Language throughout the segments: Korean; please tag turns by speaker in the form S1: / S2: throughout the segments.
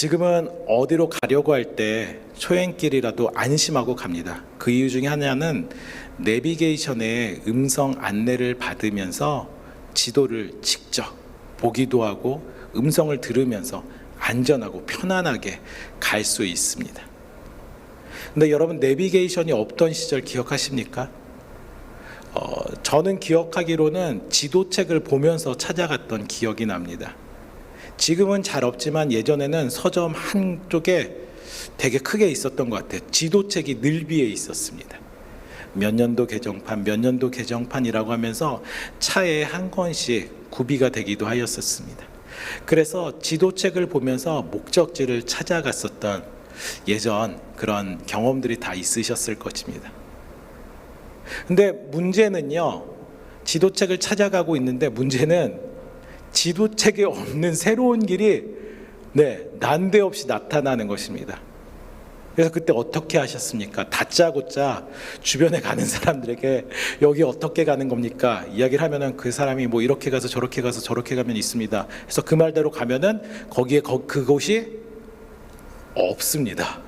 S1: 지금은 어디로 가려고 할 때 초행길이라도 안심하고 갑니다. 그 이유 중에 하나는 내비게이션의 음성 안내를 받으면서 지도를 직접 보기도 하고 음성을 들으면서 안전하고 편안하게 갈 수 있습니다. 근데 여러분, 내비게이션이 없던 시절 기억하십니까? 저는 기억하기로는 지도책을 보면서 찾아갔던 기억이 납니다. 지금은 잘 없지만 예전에는 서점 한쪽에 되게 크게 있었던 것 같아요. 지도책이 늘비에 있었습니다. 몇 년도 개정판, 몇 년도 개정판이라고 하면서 차에 한 권씩 구비가 되기도 하였었습니다. 그래서 지도책을 보면서 목적지를 찾아갔었던 예전 그런 경험들이 다 있으셨을 것입니다. 근데 문제는요, 지도책을 찾아가고 있는데 문제는 지도책에 없는 새로운 길이 난데없이 나타나는 것입니다. 그래서 그때 어떻게 하셨습니까? 다짜고짜 주변에 가는 사람들에게 여기 어떻게 가는 겁니까? 이야기를 하면은 그 사람이 뭐 이렇게 가서 저렇게 가서 저렇게 가면 있습니다. 그래서 그 말대로 가면은 거기에 그곳이 없습니다.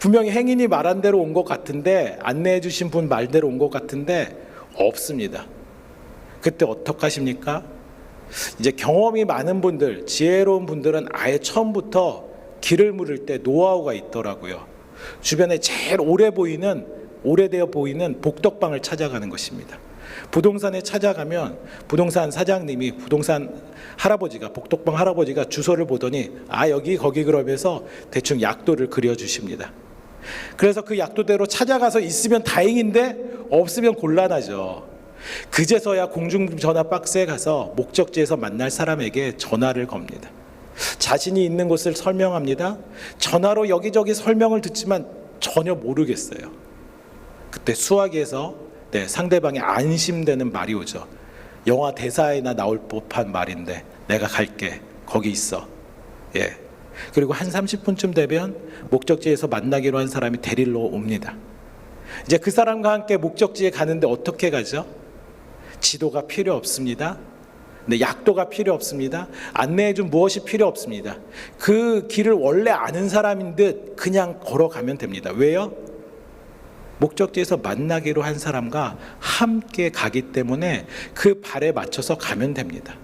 S1: 분명히 행인이 말한 대로 온 것 같은데, 안내해 주신 분 말대로 온 것 같은데 없습니다. 그때 어떡하십니까? 이제 경험이 많은 분들, 지혜로운 분들은 아예 처음부터 길을 물을 때 노하우가 있더라고요. 주변에 제일 오래되어 보이는 복덕방을 찾아가는 것입니다. 부동산에 찾아가면 부동산 사장님이, 부동산 할아버지가, 복덕방 할아버지가 주소를 보더니 여기 거기 그러면서 대충 약도를 그려주십니다. 그래서 그 약도대로 찾아가서 있으면 다행인데 없으면 곤란하죠. 그제서야 공중전화 박스에 가서 목적지에서 만날 사람에게 전화를 겁니다. 자신이 있는 곳을 설명합니다. 전화로 여기저기 설명을 듣지만 전혀 모르겠어요. 그때 수화기에서 상대방이 안심되는 말이 오죠. 영화 대사에나 나올 법한 말인데, 내가 갈게, 거기 있어. 그리고 한 30분쯤 되면 목적지에서 만나기로 한 사람이 데리러 옵니다. 이제 그 사람과 함께 목적지에 가는데 어떻게 가죠? 지도가 필요 없습니다. 약도가 필요 없습니다. 안내해 준 무엇이 필요 없습니다. 그 길을 원래 아는 사람인 듯 그냥 걸어가면 됩니다. 왜요? 목적지에서 만나기로 한 사람과 함께 가기 때문에 그 발에 맞춰서 가면 됩니다.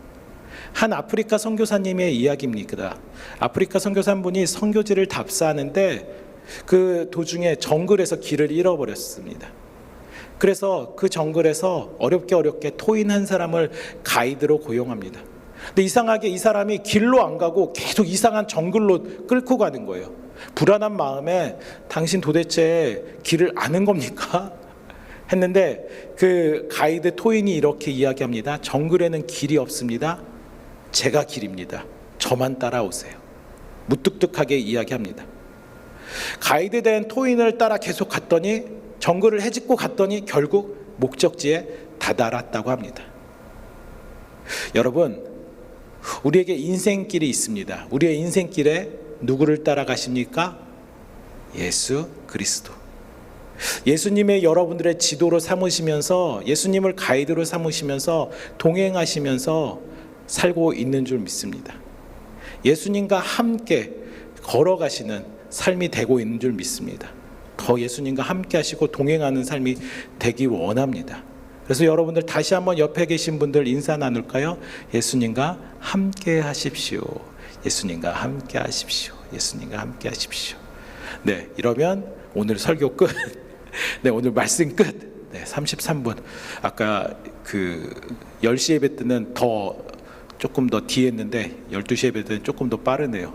S1: 한 아프리카 선교사님의 이야기입니다. 아프리카 선교사분이 선교지를 답사하는데 그 도중에 정글에서 길을 잃어버렸습니다. 그래서 그 정글에서 어렵게 토인 한 사람을 가이드로 고용합니다. 근데 이상하게 이 사람이 길로 안 가고 계속 이상한 정글로 끌고 가는 거예요. 불안한 마음에 당신 도대체 길을 아는 겁니까? 했는데 그 가이드 토인이 이렇게 이야기합니다. 정글에는 길이 없습니다. 제가 길입니다. 저만 따라오세요. 무뚝뚝하게 이야기합니다. 가이드된 토인을 따라 계속 갔더니, 정글을 헤집고 갔더니 결국 목적지에 다다랐다고 합니다. 여러분, 우리에게 인생길이 있습니다. 우리의 인생길에 누구를 따라가십니까? 예수 그리스도. 예수님의 여러분들의 지도로 삼으시면서, 예수님을 가이드로 삼으시면서 동행하시면서 살고 있는 줄 믿습니다. 예수님과 함께 걸어가시는 삶이 되고 있는 줄 믿습니다. 더 예수님과 함께 하시고 동행하는 삶이 되기 원합니다. 그래서 여러분들 다시 한번 옆에 계신 분들 인사 나눌까요? 예수님과 함께 하십시오. 예수님과 함께 하십시오. 예수님과 함께 하십시오. 이러면 오늘 설교 끝. 오늘 말씀 끝. 33분. 아까 그 10시 예배 때는 조금 더 뒤에 했는데 12시 예배 때는 조금 더 빠르네요.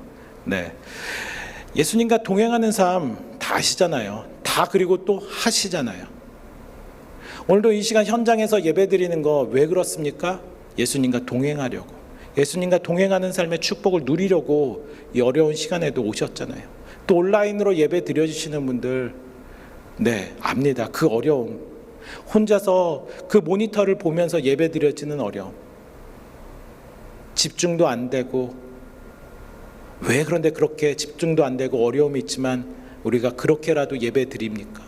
S1: 예수님과 동행하는 삶 다 아시잖아요. 그리고 또 하시잖아요. 오늘도 이 시간 현장에서 예배 드리는 거 왜 그렇습니까? 예수님과 동행하려고, 예수님과 동행하는 삶의 축복을 누리려고 이 어려운 시간에도 오셨잖아요. 또 온라인으로 예배 드려주시는 분들 압니다. 그 어려움, 혼자서 그 모니터를 보면서 예배 드려지는 어려움, 집중도 안 되고, 왜 그런데 그렇게 집중도 안 되고 어려움이 있지만 우리가 그렇게라도 예배 드립니까?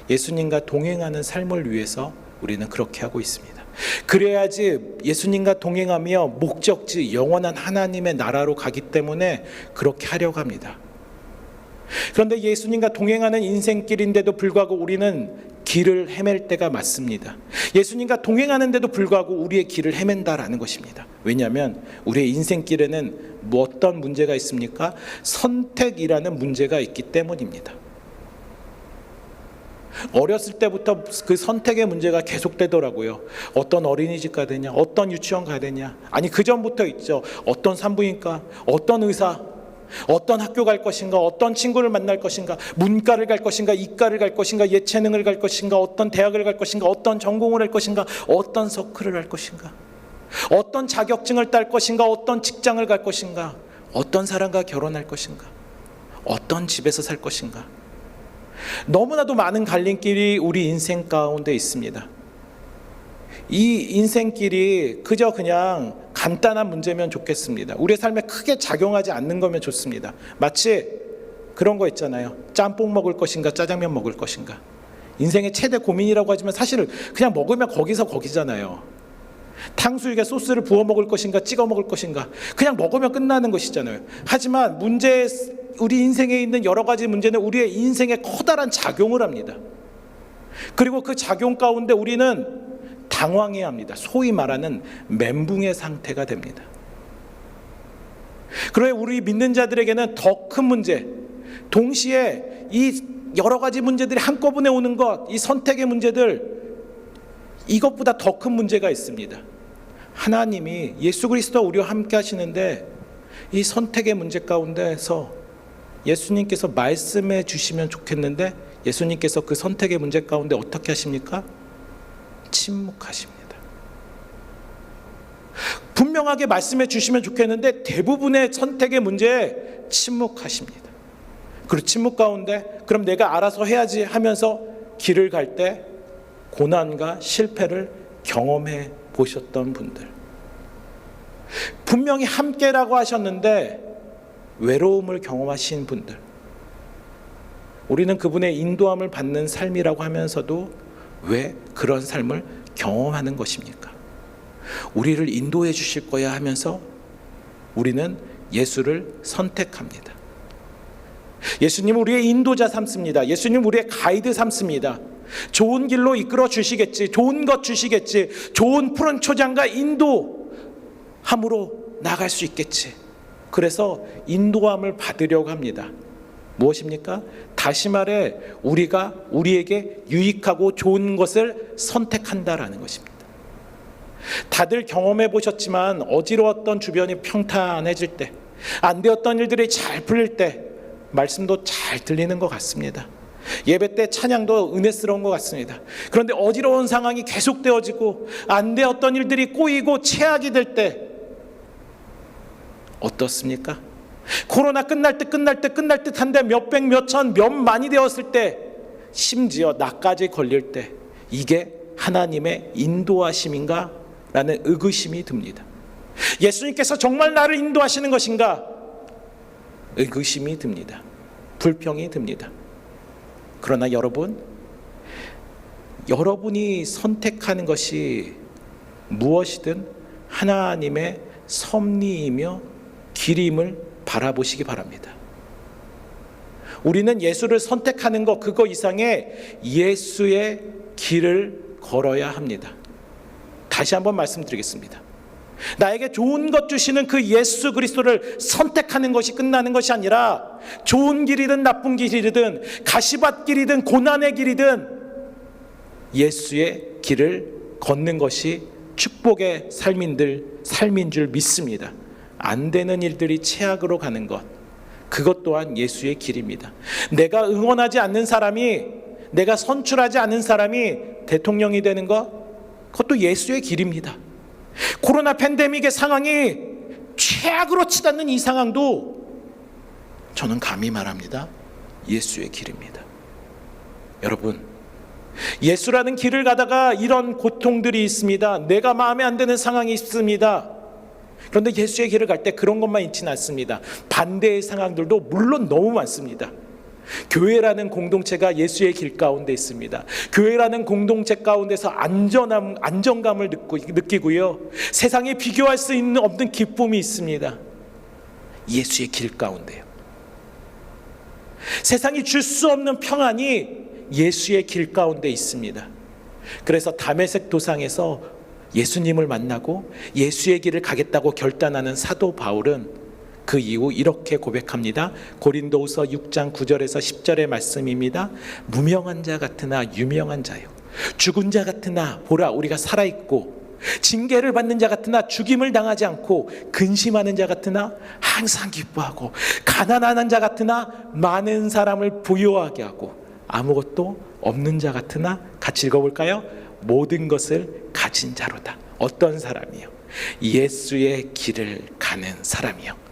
S1: 예수님과 동행하는 삶을 위해서 우리는 그렇게 하고 있습니다. 그래야지 예수님과 동행하며 목적지 영원한 하나님의 나라로 가기 때문에 그렇게 하려고 합니다. 그런데 예수님과 동행하는 인생길인데도 불구하고 우리는 길을 헤맬 때가 많습니다. 예수님과 동행하는데도 불구하고 우리의 길을 헤맨다라는 것입니다. 왜냐하면 우리의 인생길에는 어떤 문제가 있습니까? 선택이라는 문제가 있기 때문입니다. 어렸을 때부터 그 선택의 문제가 계속되더라고요. 어떤 어린이집 가야 되냐, 어떤 유치원 가야 되냐, 아니 그 전부터 있죠. 어떤 산부인과, 어떤 의사, 어떤 학교 갈 것인가, 어떤 친구를 만날 것인가, 문과를 갈 것인가, 이과를 갈 것인가, 예체능을 갈 것인가, 어떤 대학을 갈 것인가, 어떤 전공을 할 것인가, 어떤 서클을 할 것인가, 어떤 자격증을 딸 것인가, 어떤 직장을 갈 것인가, 어떤 사람과 결혼할 것인가, 어떤 집에서 살 것인가. 너무나도 많은 갈림길이 우리 인생 가운데 있습니다. 이 인생길이 그저 그냥 간단한 문제면 좋겠습니다. 우리의 삶에 크게 작용하지 않는 거면 좋습니다. 마치 그런 거 있잖아요. 짬뽕 먹을 것인가, 짜장면 먹을 것인가. 인생의 최대 고민이라고 하지만 사실 그냥 먹으면 거기서 거기잖아요. 탕수육에 소스를 부어 먹을 것인가, 찍어 먹을 것인가, 그냥 먹으면 끝나는 것이잖아요. 하지만 우리 인생에 있는 여러 가지 문제는 우리의 인생에 커다란 작용을 합니다. 그리고 그 작용 가운데 우리는 당황해야 합니다. 소위 말하는 멘붕의 상태가 됩니다. 그러나 우리 믿는 자들에게는 더 큰 문제, 동시에 이 여러 가지 문제들이 한꺼번에 오는 것, 이 선택의 문제들, 이것보다 더 큰 문제가 있습니다. 하나님이 예수 그리스도와 우리와 함께 하시는데 이 선택의 문제 가운데서 예수님께서 말씀해 주시면 좋겠는데 예수님께서 그 선택의 문제 가운데 어떻게 하십니까? 침묵하십니다. 분명하게 말씀해 주시면 좋겠는데 대부분의 선택의 문제에 침묵하십니다. 그리고 침묵 가운데 그럼 내가 알아서 해야지 하면서 길을 갈 때 고난과 실패를 경험해 보셨던 분들, 분명히 함께라고 하셨는데 외로움을 경험하신 분들, 우리는 그분의 인도함을 받는 삶이라고 하면서도 왜 그런 삶을 경험하는 것입니까? 우리를 인도해 주실 거야 하면서 우리는 예수를 선택합니다. 예수님 우리의 인도자 삼습니다. 예수님 우리의 가이드 삼습니다. 좋은 길로 이끌어 주시겠지, 좋은 것 주시겠지, 좋은 푸른 초장과 인도함으로 나갈 수 있겠지. 그래서 인도함을 받으려고 합니다. 무엇입니까? 다시 말해 우리가 우리에게 유익하고 좋은 것을 선택한다라는 것입니다. 다들 경험해 보셨지만 어지러웠던 주변이 평탄해질 때, 안 되었던 일들이 잘 풀릴 때 말씀도 잘 들리는 것 같습니다. 예배 때 찬양도 은혜스러운 것 같습니다. 그런데 어지러운 상황이 계속되어지고 안 되었던 일들이 꼬이고 최악이 될 때 어떻습니까? 코로나 끝날 듯 한데 몇백, 몇천, 몇만이 되었을 때, 심지어 나까지 걸릴 때 이게 하나님의 인도하심인가? 라는 의구심이 듭니다. 예수님께서 정말 나를 인도하시는 것인가? 의구심이 듭니다. 불평이 듭니다. 그러나 여러분이 선택하는 것이 무엇이든 하나님의 섭리이며 길임을 바라보시기 바랍니다. 우리는 예수를 선택하는 것, 그거 이상의 예수의 길을 걸어야 합니다. 다시 한번 말씀드리겠습니다. 나에게 좋은 것 주시는 그 예수 그리스도를 선택하는 것이 끝나는 것이 아니라 좋은 길이든 나쁜 길이든 가시밭길이든 고난의 길이든 예수의 길을 걷는 것이 축복의 삶인 줄 믿습니다. 안 되는 일들이 최악으로 가는 것, 그것 또한 예수의 길입니다. 내가 응원하지 않는 사람이, 내가 선출하지 않는 사람이 대통령이 되는 것, 그것도 예수의 길입니다. 코로나 팬데믹의 상황이 최악으로 치닫는 이 상황도 저는 감히 말합니다. 예수의 길입니다. 여러분, 예수라는 길을 가다가 이런 고통들이 있습니다. 내가 마음에 안 드는 상황이 있습니다. 그런데 예수의 길을 갈 때 그런 것만 있지는 않습니다. 반대의 상황들도 물론 너무 많습니다. 교회라는 공동체가 예수의 길 가운데 있습니다. 교회라는 공동체 가운데서 안정감을 느끼고요. 세상에 비교할 수 없는 기쁨이 있습니다. 예수의 길 가운데요. 세상이 줄 수 없는 평안이 예수의 길 가운데 있습니다. 그래서 다메섹 도상에서 예수님을 만나고 예수의 길을 가겠다고 결단하는 사도 바울은 그 이후 이렇게 고백합니다. 고린도후서 6장 9절에서 10절의 말씀입니다. 무명한 자 같으나 유명한 자요, 죽은 자 같으나 보라 우리가 살아있고, 징계를 받는 자 같으나 죽임을 당하지 않고, 근심하는 자 같으나 항상 기뻐하고, 가난한 자 같으나 많은 사람을 부유하게 하고, 아무것도 없는 자 같으나 같이 읽어볼까요? 모든 것을 가진 자로다. 어떤 사람이요? 예수의 길을 가는 사람이요.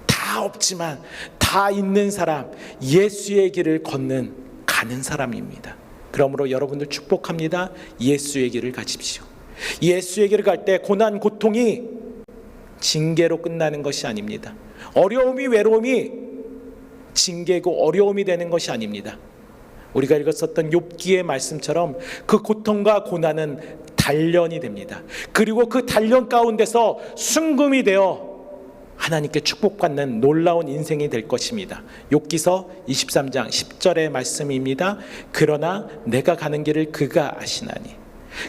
S1: 다 없지만 다 있는 사람, 예수의 길을 가는 사람입니다. 그러므로 여러분들 축복합니다. 예수의 길을 가십시오. 예수의 길을 갈 때 고난, 고통이 징계로 끝나는 것이 아닙니다. 어려움이, 외로움이 징계고 어려움이 되는 것이 아닙니다. 우리가 읽었었던 욥기의 말씀처럼 그 고통과 고난은 단련이 됩니다. 그리고 그 단련 가운데서 순금이 되어 하나님께 축복받는 놀라운 인생이 될 것입니다. 욥기서 23장 10절의 말씀입니다. 그러나 내가 가는 길을 그가 아시나니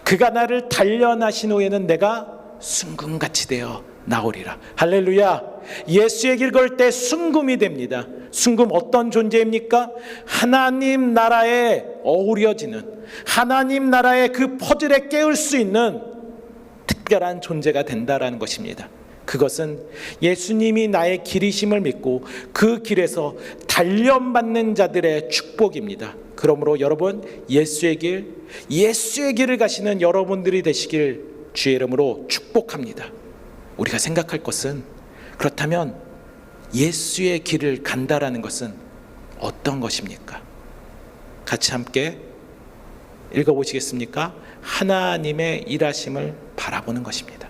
S1: 그가 나를 단련하신 후에는 내가 순금같이 되어 나오리라. 할렐루야. 예수의 길 걸 때 순금이 됩니다. 순금 어떤 존재입니까? 하나님 나라에 어우러지는, 하나님 나라의 그 퍼즐에 깨울 수 있는 특별한 존재가 된다라는 것입니다. 그것은 예수님이 나의 길이심을 믿고 그 길에서 단련받는 자들의 축복입니다. 그러므로 여러분, 예수의 길을 가시는 여러분들이 되시길 주의 이름으로 축복합니다. 우리가 생각할 것은, 그렇다면 예수의 길을 간다라는 것은 어떤 것입니까? 같이 함께 읽어보시겠습니까? 하나님의 일하심을 바라보는 것입니다.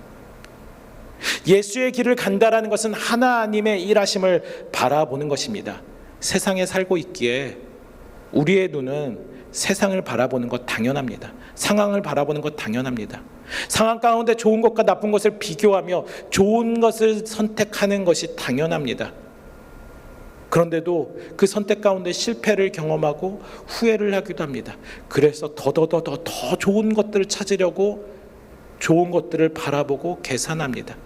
S1: 예수의 길을 간다라는 것은 하나님의 일하심을 바라보는 것입니다. 세상에 살고 있기에 우리의 눈은 세상을 바라보는 것 당연합니다. 상황을 바라보는 것 당연합니다. 상황 가운데 좋은 것과 나쁜 것을 비교하며 좋은 것을 선택하는 것이 당연합니다. 그런데도 그 선택 가운데 실패를 경험하고 후회를 하기도 합니다. 그래서 더 좋은 것들을 찾으려고 좋은 것들을 바라보고 계산합니다.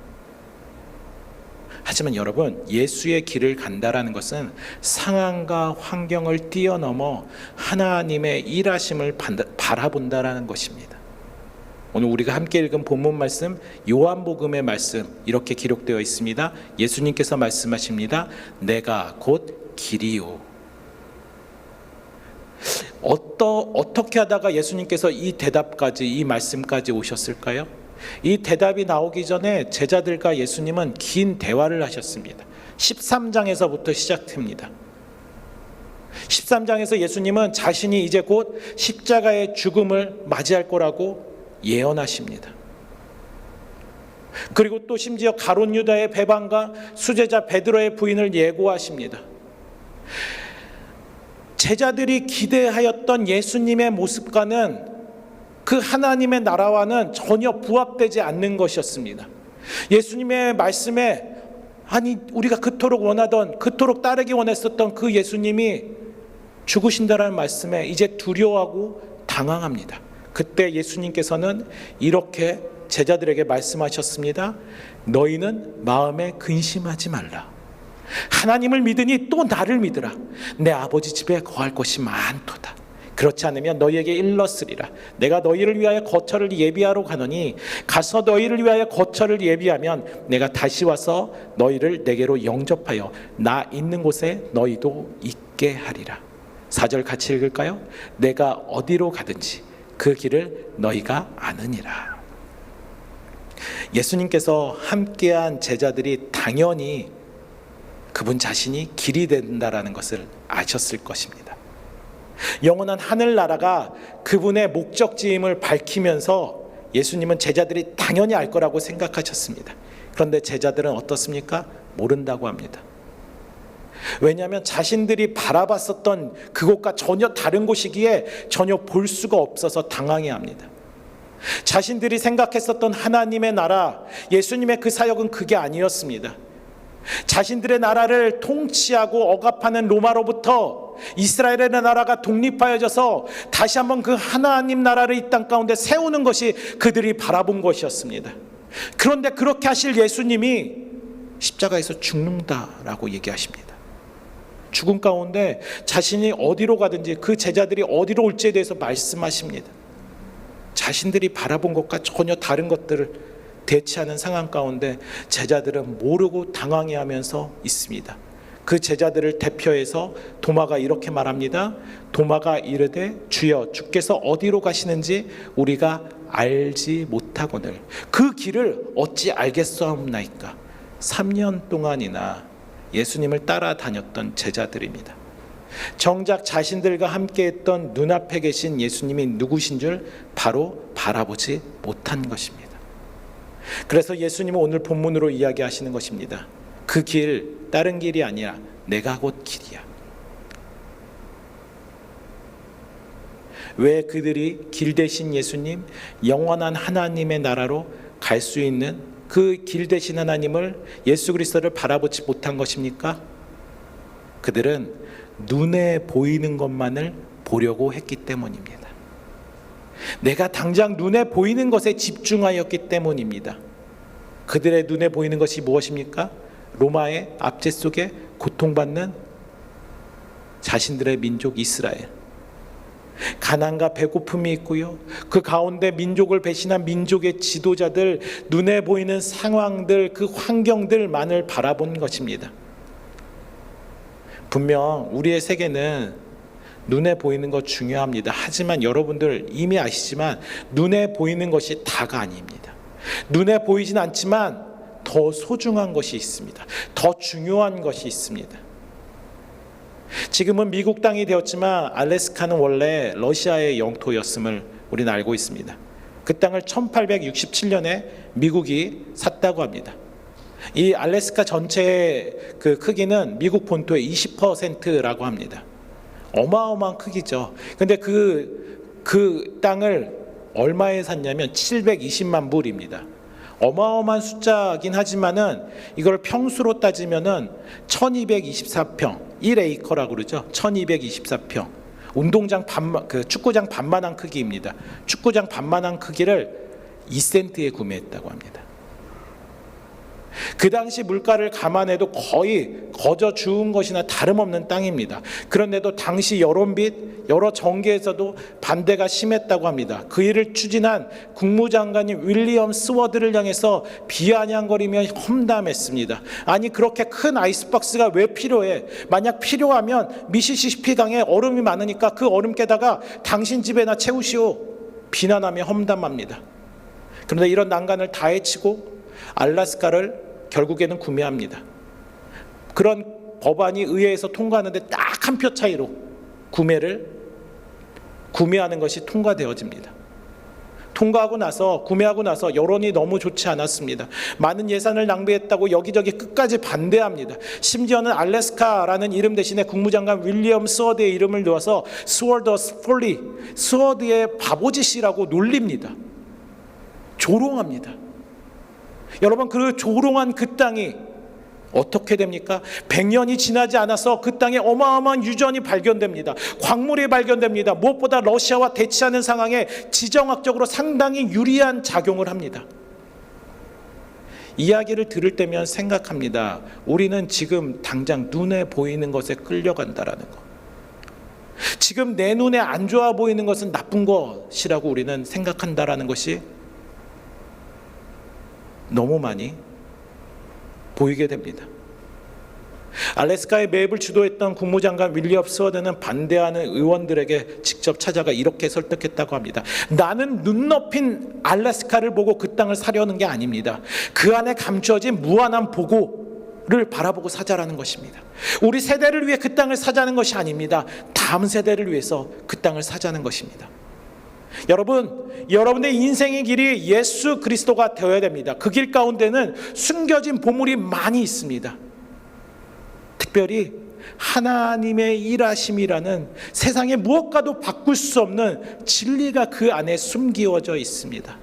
S1: 하지만 여러분, 예수의 길을 간다라는 것은 상황과 환경을 뛰어넘어 하나님의 일하심을 바라본다라는 것입니다. 오늘 우리가 함께 읽은 본문 말씀, 요한복음의 말씀 이렇게 기록되어 있습니다. 예수님께서 말씀하십니다. 내가 곧 길이요. 어떻게 하다가 예수님께서 이 대답까지, 이 말씀까지 오셨을까요? 이 대답이 나오기 전에 제자들과 예수님은 긴 대화를 하셨습니다. 13장에서부터 시작됩니다. 13장에서 예수님은 자신이 이제 곧 십자가의 죽음을 맞이할 거라고 예언하십니다. 그리고 또 심지어 가룟 유다의 배반과 수제자 베드로의 부인을 예고하십니다. 제자들이 기대하였던 예수님의 모습과는, 그 하나님의 나라와는 전혀 부합되지 않는 것이었습니다. 예수님의 말씀에, 아니 우리가 그토록 원하던, 그토록 따르기 원했었던 그 예수님이 죽으신다라는 말씀에 이제 두려워하고 당황합니다. 그때 예수님께서는 이렇게 제자들에게 말씀하셨습니다. 너희는 마음에 근심하지 말라. 하나님을 믿으니 또 나를 믿으라. 내 아버지 집에 거할 곳이 많도다. 그렇지 않으면 너희에게 일렀으리라. 내가 너희를 위하여 거처를 예비하러 가노니 가서 너희를 위하여 거처를 예비하면 내가 다시 와서 너희를 내게로 영접하여 나 있는 곳에 너희도 있게 하리라. 4절 같이 읽을까요? 내가 어디로 가든지 그 길을 너희가 아느니라. 예수님께서 함께한 제자들이 당연히 그분 자신이 길이 된다라는 것을 아셨을 것입니다. 영원한 하늘나라가 그분의 목적지임을 밝히면서 예수님은 제자들이 당연히 알 거라고 생각하셨습니다. 그런데 제자들은 어떻습니까? 모른다고 합니다. 왜냐하면 자신들이 바라봤었던 그곳과 전혀 다른 곳이기에 전혀 볼 수가 없어서 당황해합니다. 자신들이 생각했었던 하나님의 나라, 예수님의 그 사역은 그게 아니었습니다. 자신들의 나라를 통치하고 억압하는 로마로부터 이스라엘의 나라가 독립하여져서 다시 한번 그 하나님 나라를 이 땅 가운데 세우는 것이 그들이 바라본 것이었습니다. 그런데 그렇게 하실 예수님이 십자가에서 죽는다라고 얘기하십니다. 죽음 가운데 자신이 어디로 가든지 그 제자들이 어디로 올지에 대해서 말씀하십니다. 자신들이 바라본 것과 전혀 다른 것들을 대치하는 상황 가운데 제자들은 모르고 당황해하면서 있습니다. 그 제자들을 대표해서 도마가 이렇게 말합니다. 도마가 이르되 주여 주께서 어디로 가시는지 우리가 알지 못하거늘 그 길을 어찌 알겠사옵나이까. 3년 동안이나 예수님을 따라다녔던 제자들입니다. 정작 자신들과 함께했던 눈앞에 계신 예수님이 누구신 줄 바로 바라보지 못한 것입니다. 그래서 예수님은 오늘 본문으로 이야기하시는 것입니다. 그 길 다른 길이 아니라 내가 곧 길이야. 왜 그들이 길 대신 예수님, 영원한 하나님의 나라로 갈 수 있는 그 길 대신 하나님을, 예수 그리스도를 바라보지 못한 것입니까? 그들은 눈에 보이는 것만을 보려고 했기 때문입니다. 내가 당장 눈에 보이는 것에 집중하였기 때문입니다. 그들의 눈에 보이는 것이 무엇입니까? 로마의 압제 속에 고통받는 자신들의 민족 이스라엘. 가난과 배고픔이 있고요. 그 가운데 민족을 배신한 민족의 지도자들, 눈에 보이는 상황들, 그 환경들만을 바라본 것입니다. 분명 우리의 세계는 눈에 보이는 것 중요합니다. 하지만 여러분들 이미 아시지만 눈에 보이는 것이 다가 아닙니다. 눈에 보이진 않지만 더 소중한 것이 있습니다. 더 중요한 것이 있습니다. 지금은 미국 땅이 되었지만 알래스카는 원래 러시아의 영토였음을 우리는 알고 있습니다. 그 땅을 1867년에 미국이 샀다고 합니다. 이 알래스카 전체의 그 크기는 미국 본토의 20%라고 합니다. 어마어마한 크기죠. 근데 그 땅을 얼마에 샀냐면 720만 불입니다. 어마어마한 숫자긴 하지만은 이걸 평수로 따지면은 1224평, 1에이커라고 그러죠. 1224평. 운동장 반만, 그 축구장 반만한 크기입니다. 축구장 반만한 크기를 2센트에 구매했다고 합니다. 그 당시 물가를 감안해도 거의 거저 주운 것이나 다름없는 땅입니다. 그런데도 당시 여러 정계에서도 반대가 심했다고 합니다. 그 일을 추진한 국무장관이 윌리엄 스워드를 향해서 비아냥거리며 험담했습니다. 아니 그렇게 큰 아이스박스가 왜 필요해? 만약 필요하면 미시시피 강에 얼음이 많으니까 그 얼음 깨다가 당신 집에나 채우시오. 비난하며 험담합니다. 그런데 이런 난관을 다 헤치고 알래스카를 결국에는 구매합니다. 그런 법안이 의회에서 통과하는데 딱 한 표 차이로 구매하는 것이 통과되어집니다. 구매하고 나서 여론이 너무 좋지 않았습니다. 많은 예산을 낭비했다고 여기저기 끝까지 반대합니다. 심지어는 알래스카라는 이름 대신에 국무장관 윌리엄 스워드의 이름을 넣어서 스워더스 폴리, 스워드의 바보짓이라고 놀립니다. 조롱합니다. 여러분 그 조롱한 그 땅이 어떻게 됩니까? 100년이 지나지 않아서 그 땅에 어마어마한 유전이 발견됩니다. 광물이 발견됩니다. 무엇보다 러시아와 대치하는 상황에 지정학적으로 상당히 유리한 작용을 합니다. 이야기를 들을 때면 생각합니다. 우리는 지금 당장 눈에 보이는 것에 끌려간다라는 것. 지금 내 눈에 안 좋아 보이는 것은 나쁜 것이라고 우리는 생각한다라는 것이 너무 많이 보이게 됩니다. 알래스카의 매입을 주도했던 국무장관 윌리엄 스워드는 반대하는 의원들에게 직접 찾아가 이렇게 설득했다고 합니다. 나는 눈 높인 알래스카를 보고 그 땅을 사려는 게 아닙니다. 그 안에 감추어진 무한한 보고를 바라보고 사자라는 것입니다. 우리 세대를 위해 그 땅을 사자는 것이 아닙니다. 다음 세대를 위해서 그 땅을 사자는 것입니다. 여러분의 인생의 길이 예수 그리스도가 되어야 됩니다. 그 길 가운데는 숨겨진 보물이 많이 있습니다. 특별히 하나님의 일하심이라는 세상의 무엇과도 바꿀 수 없는 진리가 그 안에 숨기워져 있습니다.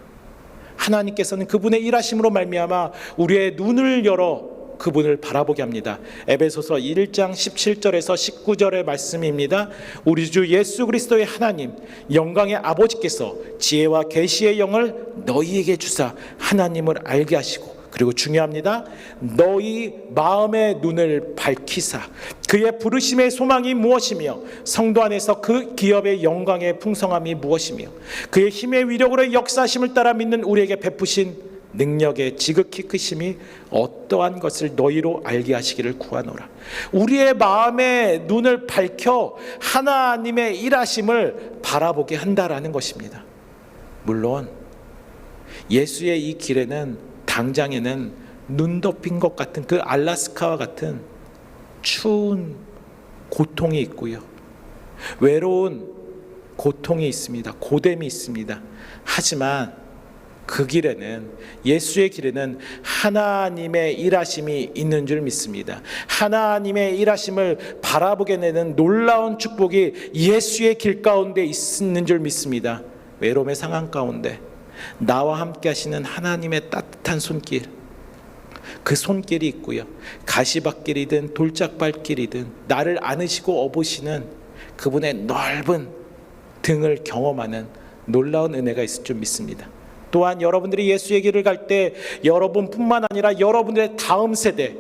S1: 하나님께서는 그분의 일하심으로 말미암아 우리의 눈을 열어 그분을 바라보게 합니다. 에베소서 1장 17절에서 19절의 말씀입니다. 우리 주 예수 그리스도의 하나님 영광의 아버지께서 지혜와 계시의 영을 너희에게 주사 하나님을 알게 하시고, 그리고 중요합니다, 너희 마음의 눈을 밝히사 그의 부르심의 소망이 무엇이며 성도 안에서 그 기업의 영광의 풍성함이 무엇이며 그의 힘의 위력으로 역사하심을 따라 믿는 우리에게 베푸신 능력의 지극히 크심이 어떠한 것을 너희로 알게 하시기를 구하노라. 우리의 마음의 눈을 밝혀 하나님의 일하심을 바라보게 한다라는 것입니다. 물론 예수의 이 길에는 당장에는 눈 덮인 것 같은 그 알라스카와 같은 추운 고통이 있고요, 외로운 고통이 있습니다. 고됨이 있습니다. 하지만 그 길에는, 예수의 길에는 하나님의 일하심이 있는 줄 믿습니다. 하나님의 일하심을 바라보게 되는 놀라운 축복이 예수의 길 가운데 있는 줄 믿습니다. 외로움의 상황 가운데 나와 함께 하시는 하나님의 따뜻한 손길, 그 손길이 있고요, 가시밭길이든 돌짝발길이든 나를 안으시고 업으시는 그분의 넓은 등을 경험하는 놀라운 은혜가 있을 줄 믿습니다. 또한 여러분들이 예수의 길을 갈 때 여러분뿐만 아니라 여러분들의 다음 세대,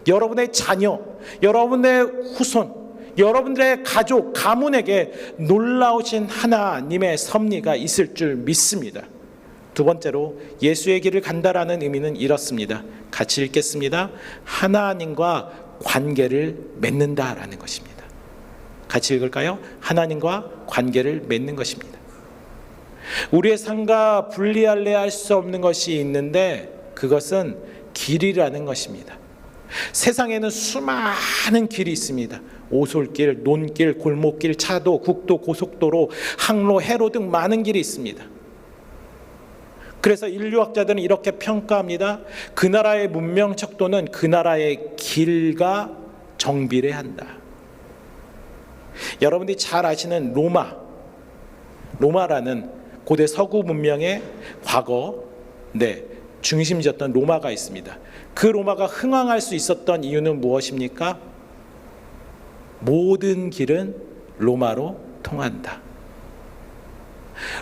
S1: 여러분의 자녀, 여러분의 후손, 여러분들의 가족, 가문에게 놀라우신 하나님의 섭리가 있을 줄 믿습니다. 두 번째로 예수의 길을 간다라는 의미는 이렇습니다. 같이 읽겠습니다. 하나님과 관계를 맺는다라는 것입니다. 같이 읽을까요? 하나님과 관계를 맺는 것입니다. 우리의 삶과 분리할래 할 수 없는 것이 있는데 그것은 길이라는 것입니다. 세상에는 수많은 길이 있습니다. 오솔길, 논길, 골목길, 차도, 국도, 고속도로, 항로, 해로 등 많은 길이 있습니다. 그래서 인류학자들은 이렇게 평가합니다. 그 나라의 문명 척도는 그 나라의 길과 정비례한다. 여러분들이 잘 아시는 로마라는 고대 서구 문명의 과거 중심지였던 로마가 있습니다. 그 로마가 흥왕할 수 있었던 이유는 무엇입니까? 모든 길은 로마로 통한다.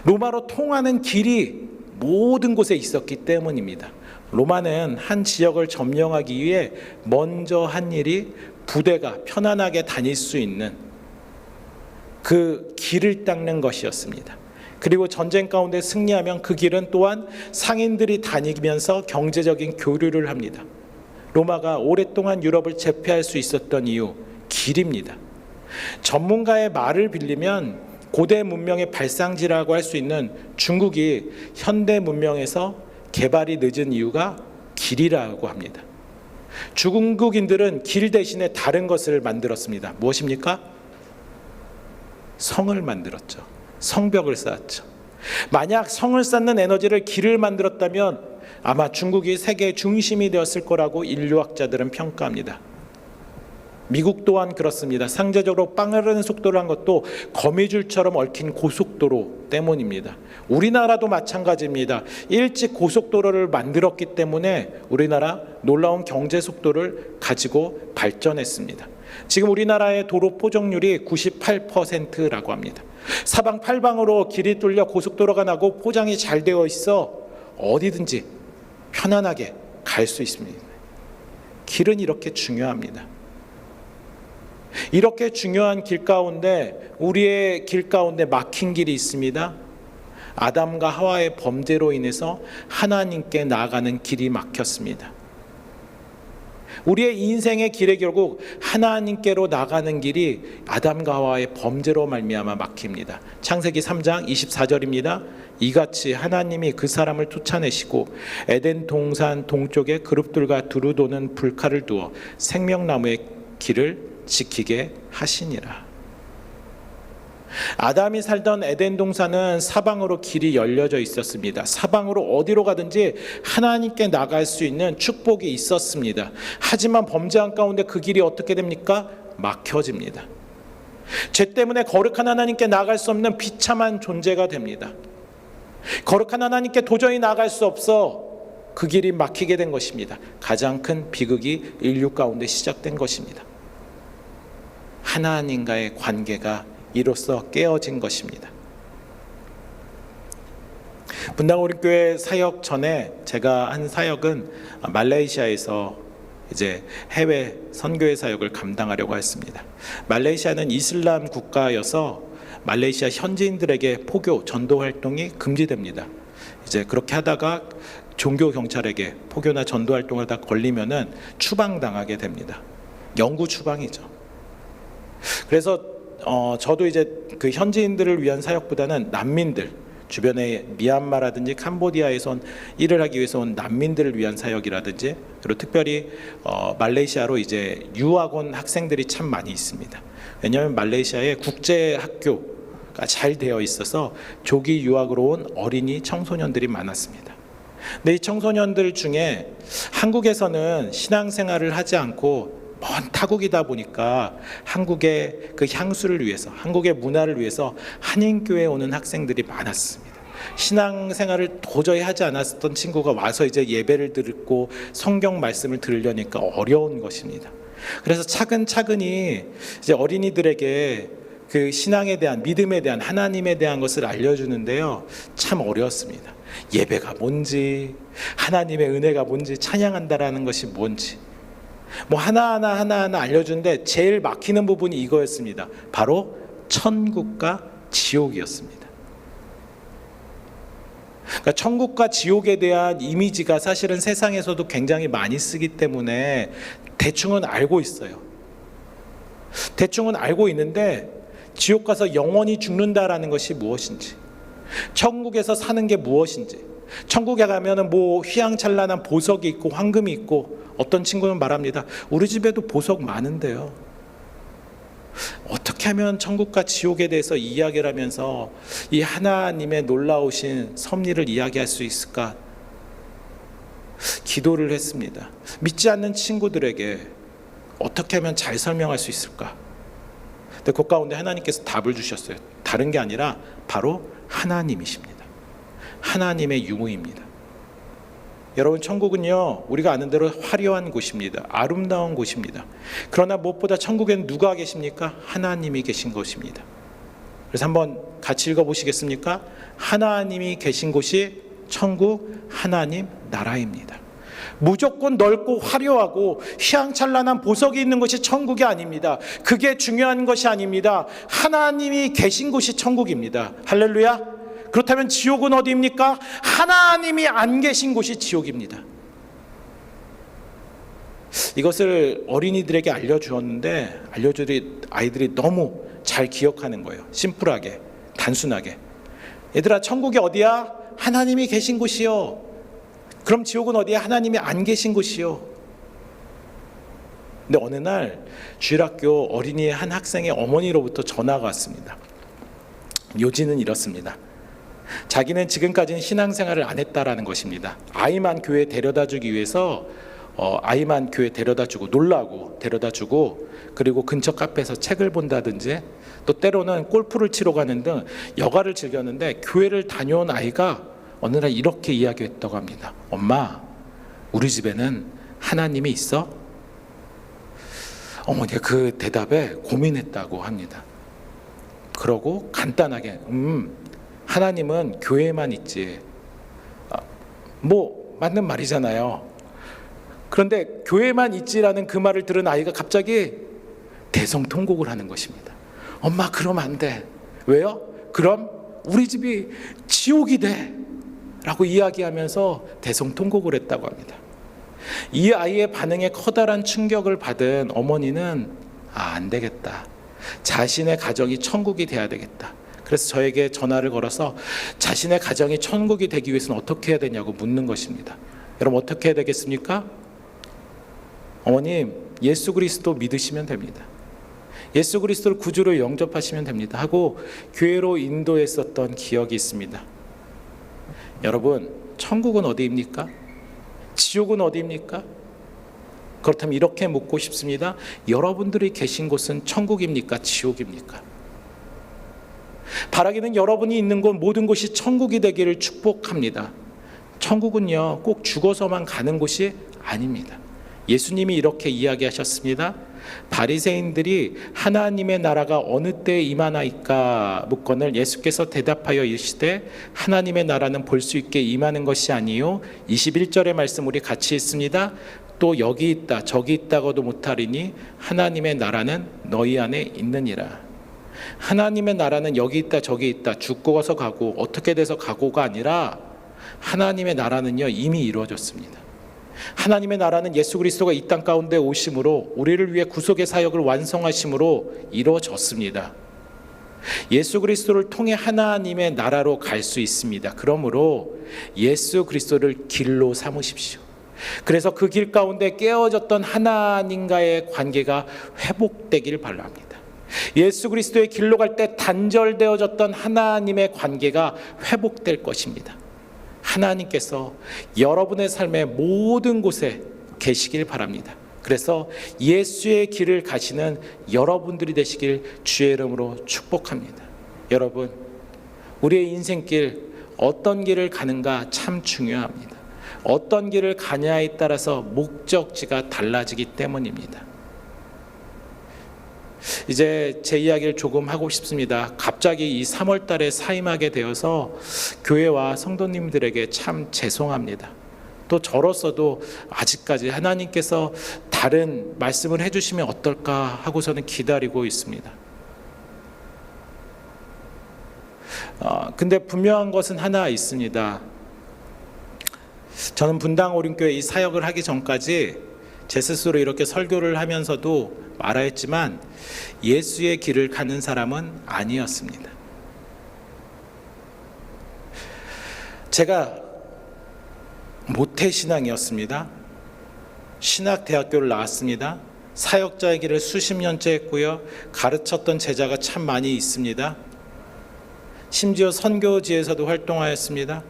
S1: 로마로 통하는 길이 모든 곳에 있었기 때문입니다. 로마는 한 지역을 점령하기 위해 먼저 한 일이 부대가 편안하게 다닐 수 있는 그 길을 닦는 것이었습니다. 그리고 전쟁 가운데 승리하면 그 길은 또한 상인들이 다니면서 경제적인 교류를 합니다. 로마가 오랫동안 유럽을 제패할 수 있었던 이유, 길입니다. 전문가의 말을 빌리면 고대 문명의 발상지라고 할 수 있는 중국이 현대 문명에서 개발이 늦은 이유가 길이라고 합니다. 중국인들은 길 대신에 다른 것을 만들었습니다. 무엇입니까? 성을 만들었죠. 성벽을 쌓았죠. 만약 성을 쌓는 에너지를 길을 만들었다면 아마 중국이 세계의 중심이 되었을 거라고 인류학자들은 평가합니다. 미국 또한 그렇습니다. 상대적으로 빠른 속도를 한 것도 거미줄처럼 얽힌 고속도로 때문입니다. 우리나라도 마찬가지입니다. 일찍 고속도로를 만들었기 때문에 우리나라 놀라운 경제 속도를 가지고 발전했습니다. 지금 우리나라의 도로 포적률이 98%라고 합니다. 사방팔방으로 길이 뚫려 고속도로가 나고 포장이 잘 되어 있어 어디든지 편안하게 갈 수 있습니다. 길은 이렇게 중요합니다. 이렇게 중요한 길 가운데, 우리의 길 가운데 막힌 길이 있습니다. 아담과 하와의 범죄로 인해서 하나님께 나아가는 길이 막혔습니다. 우리의 인생의 길에 결국 하나님께로 나가는 길이 아담과 하와의 범죄로 말미암아 막힙니다. 창세기 3장 24절입니다. 이같이 하나님이 그 사람을 쫓아내시고 에덴 동산 동쪽에 그룹들과 두루 도는 불칼을 두어 생명나무의 길을 지키게 하시니라. 아담이 살던 에덴 동산은 사방으로 길이 열려져 있었습니다. 사방으로 어디로 가든지 하나님께 나갈 수 있는 축복이 있었습니다. 하지만 범죄한 가운데 그 길이 어떻게 됩니까? 막혀집니다. 죄 때문에 거룩한 하나님께 나아갈 수 없는 비참한 존재가 됩니다. 거룩한 하나님께 도저히 나아갈 수 없어 그 길이 막히게 된 것입니다. 가장 큰 비극이 인류 가운데 시작된 것입니다. 하나님과의 관계가 이로써 깨어진 것입니다. 분당오림교회 사역 전에 제가 한 사역은 말레이시아에서 이제 해외 선교회 사역을 감당하려고 했습니다. 말레이시아는 이슬람 국가여서 말레이시아 현지인들에게 포교, 전도 활동이 금지됩니다. 이제 그렇게 하다가 종교 경찰에게 포교나 전도 활동을 다 걸리면은 추방당하게 됩니다. 영구 추방이죠. 그래서 저도 이제 그 현지인들을 위한 사역보다는 난민들, 주변에 미얀마라든지 캄보디아에서 일을 하기 위해서 온 난민들을 위한 사역이라든지, 그리고 특별히 말레이시아로 이제 유학 온 학생들이 참 많이 있습니다. 왜냐하면 말레이시아에 국제 학교가 잘 되어 있어서 조기 유학으로 온 어린이 청소년들이 많았습니다. 근데 이 청소년들 중에 한국에서는 신앙생활을 하지 않고 먼 타국이다 보니까 한국의 그 향수를 위해서, 한국의 문화를 위해서 한인교회에 오는 학생들이 많았습니다. 신앙생활을 도저히 하지 않았던 친구가 와서 이제 예배를 듣고 성경 말씀을 들으려니까 어려운 것입니다. 그래서 차근차근히 이제 어린이들에게 그 신앙에 대한, 믿음에 대한, 하나님에 대한 것을 알려주는데요, 참 어려웠습니다. 예배가 뭔지, 하나님의 은혜가 뭔지, 찬양한다라는 것이 뭔지 뭐 하나하나 알려주는데 제일 막히는 부분이 이거였습니다. 바로 천국과 지옥이었습니다. 그러니까 천국과 지옥에 대한 이미지가 사실은 세상에서도 굉장히 많이 쓰기 때문에 대충은 알고 있어요. 대충은 알고 있는데 지옥 가서 영원히 죽는다라는 것이 무엇인지, 천국에서 사는 게 무엇인지, 천국에 가면은 뭐 휘황찬란한 보석이 있고 황금이 있고, 어떤 친구는 말합니다. 우리 집에도 보석 많은데요. 어떻게 하면 천국과 지옥에 대해서 이야기를 하면서 이 하나님의 놀라우신 섭리를 이야기할 수 있을까? 기도를 했습니다. 믿지 않는 친구들에게 어떻게 하면 잘 설명할 수 있을까? 근데 그 가운데 하나님께서 답을 주셨어요. 다른 게 아니라 바로 하나님이십니다. 하나님의 유무입니다. 여러분, 천국은요, 우리가 아는 대로 화려한 곳입니다. 아름다운 곳입니다. 그러나 무엇보다 천국에는 누가 계십니까? 하나님이 계신 것입니다. 그래서 한번 같이 읽어보시겠습니까? 하나님이 계신 곳이 천국, 하나님 나라입니다. 무조건 넓고 화려하고 휘황찬란한 보석이 있는 것이 천국이 아닙니다. 그게 중요한 것이 아닙니다. 하나님이 계신 곳이 천국입니다. 할렐루야. 그렇다면 지옥은 어디입니까? 하나님이 안 계신 곳이 지옥입니다. 이것을 어린이들에게 알려주었는데 알려주니 아이들이 너무 잘 기억하는 거예요. 심플하게, 단순하게. 얘들아, 천국이 어디야? 하나님이 계신 곳이요. 그럼 지옥은 어디야? 하나님이 안 계신 곳이요. 근데 어느 날 주일학교 어린이의 한 학생의 어머니로부터 전화가 왔습니다. 요지는 이렇습니다. 자기는 지금까지는 신앙생활을 안 했다라는 것입니다. 아이만 교회에 데려다 주기 위해서 아이만 교회에 데려다 주고, 놀라고 데려다 주고, 그리고 근처 카페에서 책을 본다든지, 또 때로는 골프를 치러 가는 등 여가를 즐겼는데, 교회를 다녀온 아이가 어느 날 이렇게 이야기했다고 합니다. 엄마, 우리 집에는 하나님이 있어? 어머니가 그 대답에 고민했다고 합니다. 그러고 간단하게 하나님은 교회에만 있지. 뭐 맞는 말이잖아요. 그런데 교회만 있지라는 그 말을 들은 아이가 갑자기 대성통곡을 하는 것입니다. 엄마, 그러면 안 돼. 왜요? 그럼 우리 집이 지옥이 돼 라고 이야기하면서 대성통곡을 했다고 합니다. 이 아이의 반응에 커다란 충격을 받은 어머니는 안 되겠다. 자신의 가정이 천국이 돼야 되겠다. 그래서 저에게 전화를 걸어서 자신의 가정이 천국이 되기 위해서는 어떻게 해야 되냐고 묻는 것입니다. 여러분, 어떻게 해야 되겠습니까? 어머님, 예수 그리스도 믿으시면 됩니다. 예수 그리스도를 구주로 영접하시면 됩니다 하고 교회로 인도했었던 기억이 있습니다. 여러분, 천국은 어디입니까? 지옥은 어디입니까? 그렇다면 이렇게 묻고 싶습니다. 여러분들이 계신 곳은 천국입니까? 지옥입니까? 바라기는 여러분이 있는 곳 모든 곳이 천국이 되기를 축복합니다. 천국은요, 꼭 죽어서만 가는 곳이 아닙니다. 예수님이 이렇게 이야기하셨습니다. 바리새인들이 하나님의 나라가 어느 때에 임하나이까 묻거늘 예수께서 대답하여 이르시되 하나님의 나라는 볼 수 있게 임하는 것이 아니요 21절의 말씀 우리 같이 있습니다. 또 여기 있다 저기 있다고도 못하리니 하나님의 나라는 너희 안에 있느니라. 하나님의 나라는 여기 있다 저기 있다 죽고서 가고 어떻게 돼서 가고가 아니라 하나님의 나라는요 이미 이루어졌습니다. 하나님의 나라는 예수 그리스도가 이 땅 가운데 오심으로 우리를 위해 구속의 사역을 완성하심으로 이루어졌습니다. 예수 그리스도를 통해 하나님의 나라로 갈 수 있습니다. 그러므로 예수 그리스도를 길로 삼으십시오. 그래서 그 길 가운데 깨어졌던 하나님과의 관계가 회복되길 바랍니다. 예수 그리스도의 길로 갈 때 단절되어졌던 하나님의 관계가 회복될 것입니다. 하나님께서 여러분의 삶의 모든 곳에 계시길 바랍니다. 그래서 예수의 길을 가시는 여러분들이 되시길 주의 이름으로 축복합니다. 여러분, 우리의 인생길 어떤 길을 가는가 참 중요합니다. 어떤 길을 가냐에 따라서 목적지가 달라지기 때문입니다. 이제 제 이야기를 조금 하고 싶습니다. 갑자기 이 3월 달에 사임하게 되어서 교회와 성도님들에게 참 죄송합니다. 또 저로서도 아직까지 하나님께서 다른 말씀을 해주시면 어떨까 하고서는 기다리고 있습니다. 근데 분명한 것은 하나 있습니다. 저는 분당 오륜교회 이 사역을 하기 전까지 제 스스로 이렇게 설교를 하면서도 말하였지만 예수의 길을 가는 사람은 아니었습니다. 제가 모태신앙이었습니다. 신학대학교를 나왔습니다. 사역자의 길을 수십 년째 했고요. 가르쳤던 제자가 참 많이 있습니다. 심지어 선교지에서도 활동하였습니다.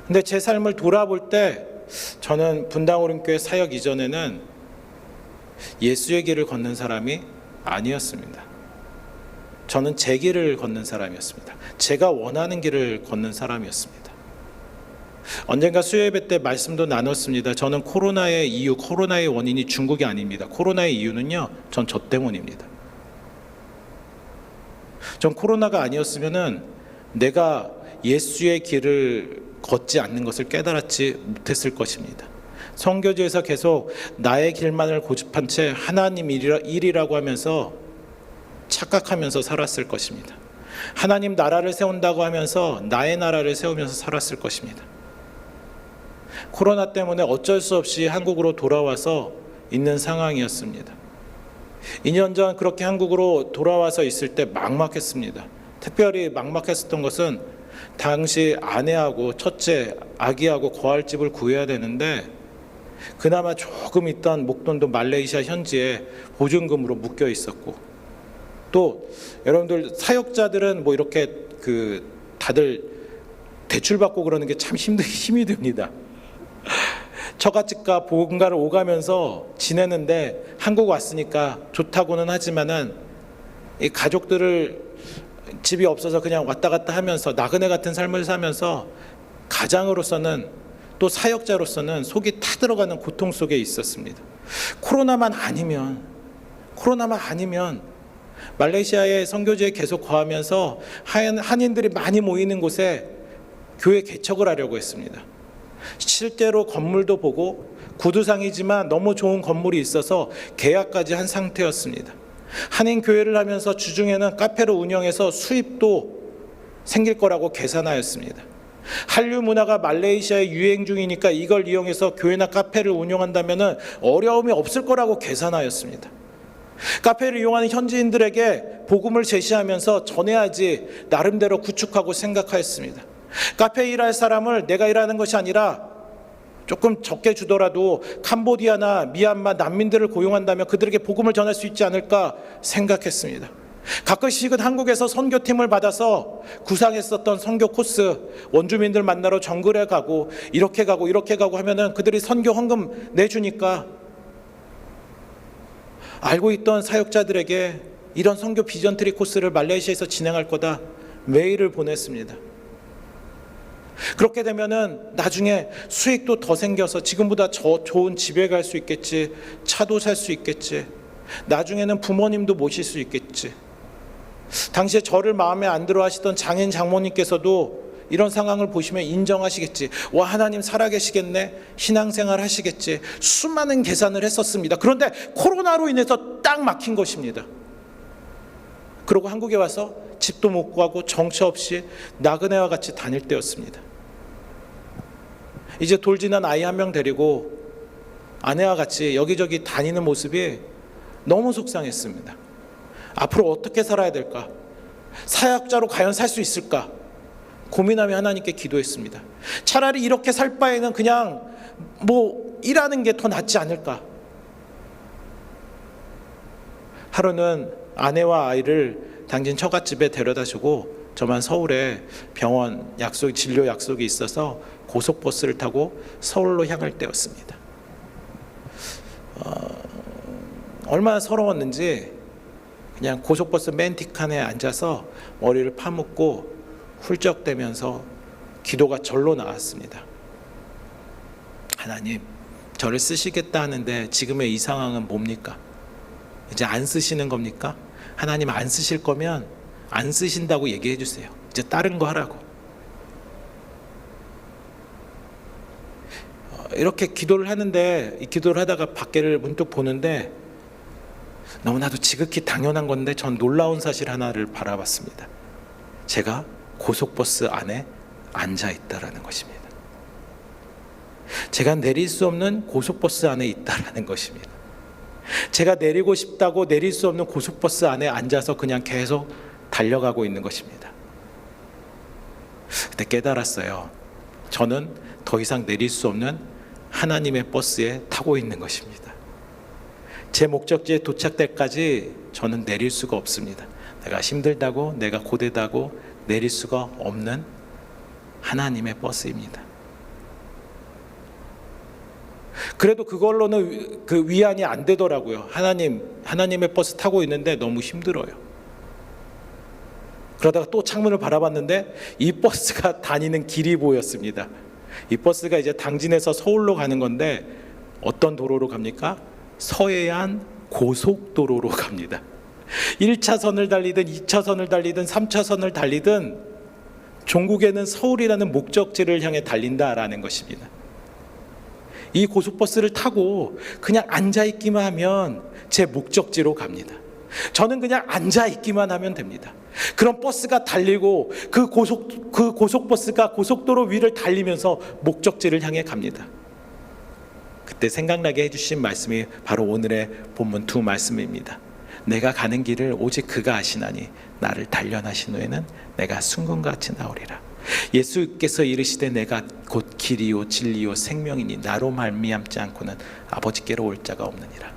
S1: 근데 제 삶을 돌아볼 때 저는 분당 오륜교회 사역 이전에는 예수의 길을 걷는 사람이 아니었습니다. 저는 제 길을 걷는 사람이었습니다. 제가 원하는 길을 걷는 사람이었습니다. 언젠가 수요예배 때 말씀도 나눴습니다. 저는 코로나의 이유, 코로나의 원인이 중국이 아닙니다. 코로나의 이유는요, 전 저 때문입니다. 전 코로나가 아니었으면은 내가 예수의 길을 걷지 않는 것을 깨달았지 못했을 것입니다. 선교지에서 계속 나의 길만을 고집한 채 하나님 일이라고 하면서 착각하면서 살았을 것입니다. 하나님 나라를 세운다고 하면서 나의 나라를 세우면서 살았을 것입니다. 코로나 때문에 어쩔 수 없이 한국으로 돌아와서 있는 상황이었습니다. 2년 전 그렇게 한국으로 돌아와서 있을 때 막막했습니다. 특별히 막막했었던 것은 당시 아내하고 첫째 아기하고 거할 집을 구해야 되는데 그나마 조금 있던 목돈도 말레이시아 현지에 보증금으로 묶여 있었고, 또 여러분들 사역자들은 뭐 이렇게 다들 대출 받고 그러는 게 참 힘이 듭니다. 처갓집과 본가를 오가면서 지내는데 한국 왔으니까 좋다고는 하지만은 이 가족들을 집이 없어서 그냥 왔다 갔다 하면서 나그네 같은 삶을 살면서 가장으로서는 또 사역자로서는 속이 타들어가는 고통 속에 있었습니다. 코로나만 아니면 말레이시아의 선교지에 계속 거하면서 한인들이 많이 모이는 곳에 교회 개척을 하려고 했습니다. 실제로 건물도 보고 구두상이지만 너무 좋은 건물이 있어서 계약까지 한 상태였습니다. 한인 교회를 하면서 주중에는 카페를 운영해서 수입도 생길 거라고 계산하였습니다. 한류 문화가 말레이시아에 유행 중이니까 이걸 이용해서 교회나 카페를 운영한다면 어려움이 없을 거라고 계산하였습니다. 카페를 이용하는 현지인들에게 복음을 제시하면서 전해야지 나름대로 구축하고 생각하였습니다. 카페 일할 사람을 내가 일하는 것이 아니라 조금 적게 주더라도 캄보디아나 미얀마 난민들을 고용한다면 그들에게 복음을 전할 수 있지 않을까 생각했습니다. 가끔씩은 한국에서 선교팀을 받아서 구상했었던 선교 코스, 원주민들 만나러 정글에 가고 이렇게 가고 하면은 그들이 선교 헌금 내주니까 알고 있던 사역자들에게 이런 선교 비전 트리 코스를 말레이시아에서 진행할 거다 메일을 보냈습니다. 그렇게 되면은 나중에 수익도 더 생겨서 지금보다 좋은 집에 갈 수 있겠지, 차도 살 수 있겠지, 나중에는 부모님도 모실 수 있겠지. 당시에 저를 마음에 안 들어 하시던 장인 장모님께서도 이런 상황을 보시면 인정하시겠지. 와, 하나님 살아계시겠네, 신앙생활 하시겠지. 수많은 계산을 했었습니다. 그런데 코로나로 인해서 딱 막힌 것입니다. 그러고 한국에 와서 집도 못 구하고 정처 없이 나그네와 같이 다닐 때였습니다. 이제 돌진한 아이 한 명 데리고 아내와 같이 여기저기 다니는 모습이 너무 속상했습니다. 앞으로 어떻게 살아야 될까? 사역자로 과연 살 수 있을까? 고민하며 하나님께 기도했습니다. 차라리 이렇게 살 바에는 그냥 일하는 게 더 낫지 않을까? 하루는 아내와 아이를 당진 처갓집에 데려다주고 저만 서울에 병원 진료 약속이 있어서 고속버스를 타고 서울로 향할 때였습니다. 얼마나 서러웠는지 그냥 고속버스 맨 뒷칸에 앉아서 머리를 파묻고 훌쩍대면서 기도가 절로 나왔습니다. 하나님, 저를 쓰시겠다 하는데 지금의 이 상황은 뭡니까? 이제 안 쓰시는 겁니까? 하나님 안 쓰실 거면 안 쓰신다고 얘기해 주세요. 이제 다른 거 하라고. 이렇게 기도를 하는데, 이 기도를 하다가 밖에를 문득 보는데 너무나도 지극히 당연한 건데 전 놀라운 사실 하나를 바라봤습니다. 제가 고속버스 안에 앉아 있다라는 것입니다. 제가 내릴 수 없는 고속버스 안에 있다라는 것입니다. 제가 내리고 싶다고 내릴 수 없는 고속버스 안에 앉아서 그냥 계속 달려가고 있는 것입니다. 그때 깨달았어요. 저는 더 이상 내릴 수 없는 하나님의 버스에 타고 있는 것입니다. 제 목적지에 도착될 때까지 저는 내릴 수가 없습니다. 내가 힘들다고, 내가 고되다고 내릴 수가 없는 하나님의 버스입니다. 그래도 그걸로는 그 위안이 안 되더라고요. 하나님의 버스 타고 있는데 너무 힘들어요. 그러다가 또 창문을 바라봤는데 이 버스가 다니는 길이 보였습니다. 이 버스가 이제 당진에서 서울로 가는 건데 어떤 도로로 갑니까? 서해안 고속도로로 갑니다. 1차선을 달리든 2차선을 달리든 3차선을 달리든 종국에는 서울이라는 목적지를 향해 달린다라는 것입니다. 이 고속버스를 타고 그냥 앉아있기만 하면 제 목적지로 갑니다. 저는 그냥 앉아있기만 하면 됩니다. 그런 버스가 달리고 그 고속버스가 고속도로 위를 달리면서 목적지를 향해 갑니다. 그때 생각나게 해주신 말씀이 바로 오늘의 본문 두 말씀입니다. 내가 가는 길을 오직 그가 아시나니 나를 단련하신 후에는 내가 순금같이 나오리라. 예수께서 이르시되 내가 곧 길이요 진리요 생명이니 나로 말미암지 않고는 아버지께로 올 자가 없느니라.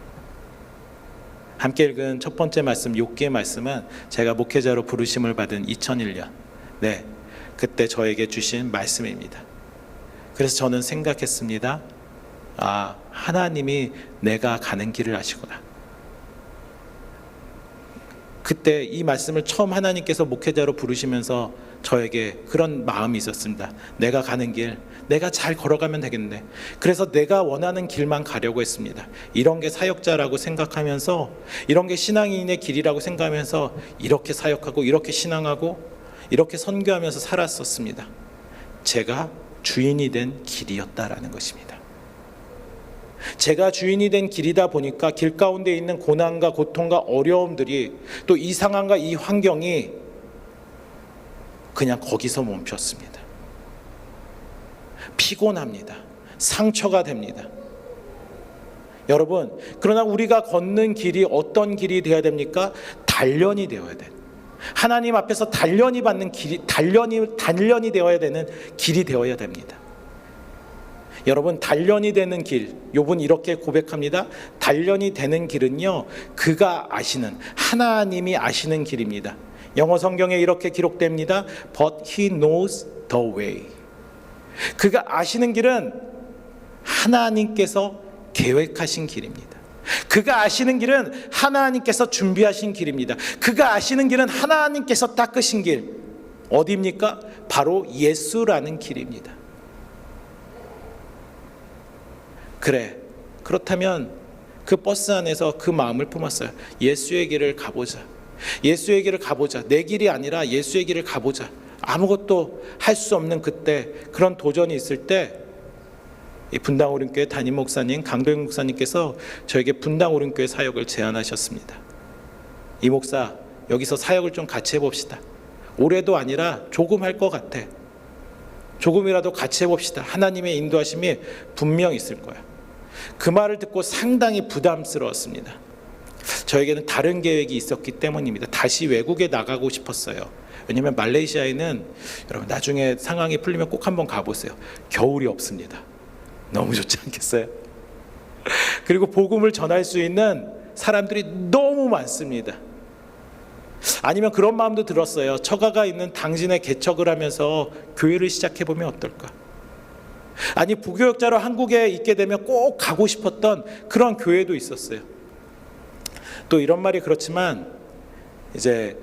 S1: 함께 읽은 첫 번째 말씀, 욥기의 말씀은 제가 목회자로 부르심을 받은 2001년 그때 저에게 주신 말씀입니다. 그래서 저는 생각했습니다. 하나님이 내가 가는 길을 아시구나. 그때 이 말씀을 처음 하나님께서 목회자로 부르시면서 저에게 그런 마음이 있었습니다. 내가 가는 길, 내가 잘 걸어가면 되겠네. 그래서 내가 원하는 길만 가려고 했습니다. 이런 게 사역자라고 생각하면서, 이런 게 신앙인의 길이라고 생각하면서 이렇게 사역하고 이렇게 신앙하고 이렇게 선교하면서 살았었습니다. 제가 주인이 된 길이었다라는 것입니다. 제가 주인이 된 길이다 보니까 길 가운데 있는 고난과 고통과 어려움들이, 또 이 상황과 이 환경이 그냥 거기서 멈췄습니다. 피곤합니다. 상처가 됩니다. 여러분, 그러나 우리가 걷는 길이 어떤 길이 되어야 됩니까? 단련이 되어야 돼. 하나님 앞에서 단련이 받는 길이, 단련이 되어야 되는 길이 되어야 됩니다. 여러분, 단련이 되는 길, 욥은 이렇게 고백합니다. 단련이 되는 길은요, 그가 아시는, 하나님이 아시는 길입니다. 영어 성경에 이렇게 기록됩니다. But he knows the way. 그가 아시는 길은 하나님께서 계획하신 길입니다. 그가 아시는 길은 하나님께서 준비하신 길입니다. 그가 아시는 길은 하나님께서 닦으신 길. 어디입니까? 바로 예수라는 길입니다. 그래, 그렇다면 그 버스 안에서 그 마음을 품었어요. 예수의 길을 가보자. 예수의 길을 가보자. 내 길이 아니라 예수의 길을 가보자. 아무것도 할 수 없는 그때, 그런 도전이 있을 때 이 분당 오륜교회 담임 목사님 강도영 목사님께서 저에게 분당 오륜교회 사역을 제안하셨습니다. 이 목사, 여기서 사역을 좀 같이 해봅시다. 올해도 아니라 조금 할 것 같아. 조금이라도 같이 해봅시다. 하나님의 인도하심이 분명 있을 거야. 그 말을 듣고 상당히 부담스러웠습니다. 저에게는 다른 계획이 있었기 때문입니다. 다시 외국에 나가고 싶었어요. 왜냐하면 말레이시아에는, 여러분 나중에 상황이 풀리면 꼭 한번 가보세요. 겨울이 없습니다. 너무 좋지 않겠어요? 그리고 복음을 전할 수 있는 사람들이 너무 많습니다. 아니면 그런 마음도 들었어요. 처가가 있는 당진에 개척을 하면서 교회를 시작해보면 어떨까? 아니, 부교역자로 한국에 있게 되면 꼭 가고 싶었던 그런 교회도 있었어요. 또 이런 말이 그렇지만 이제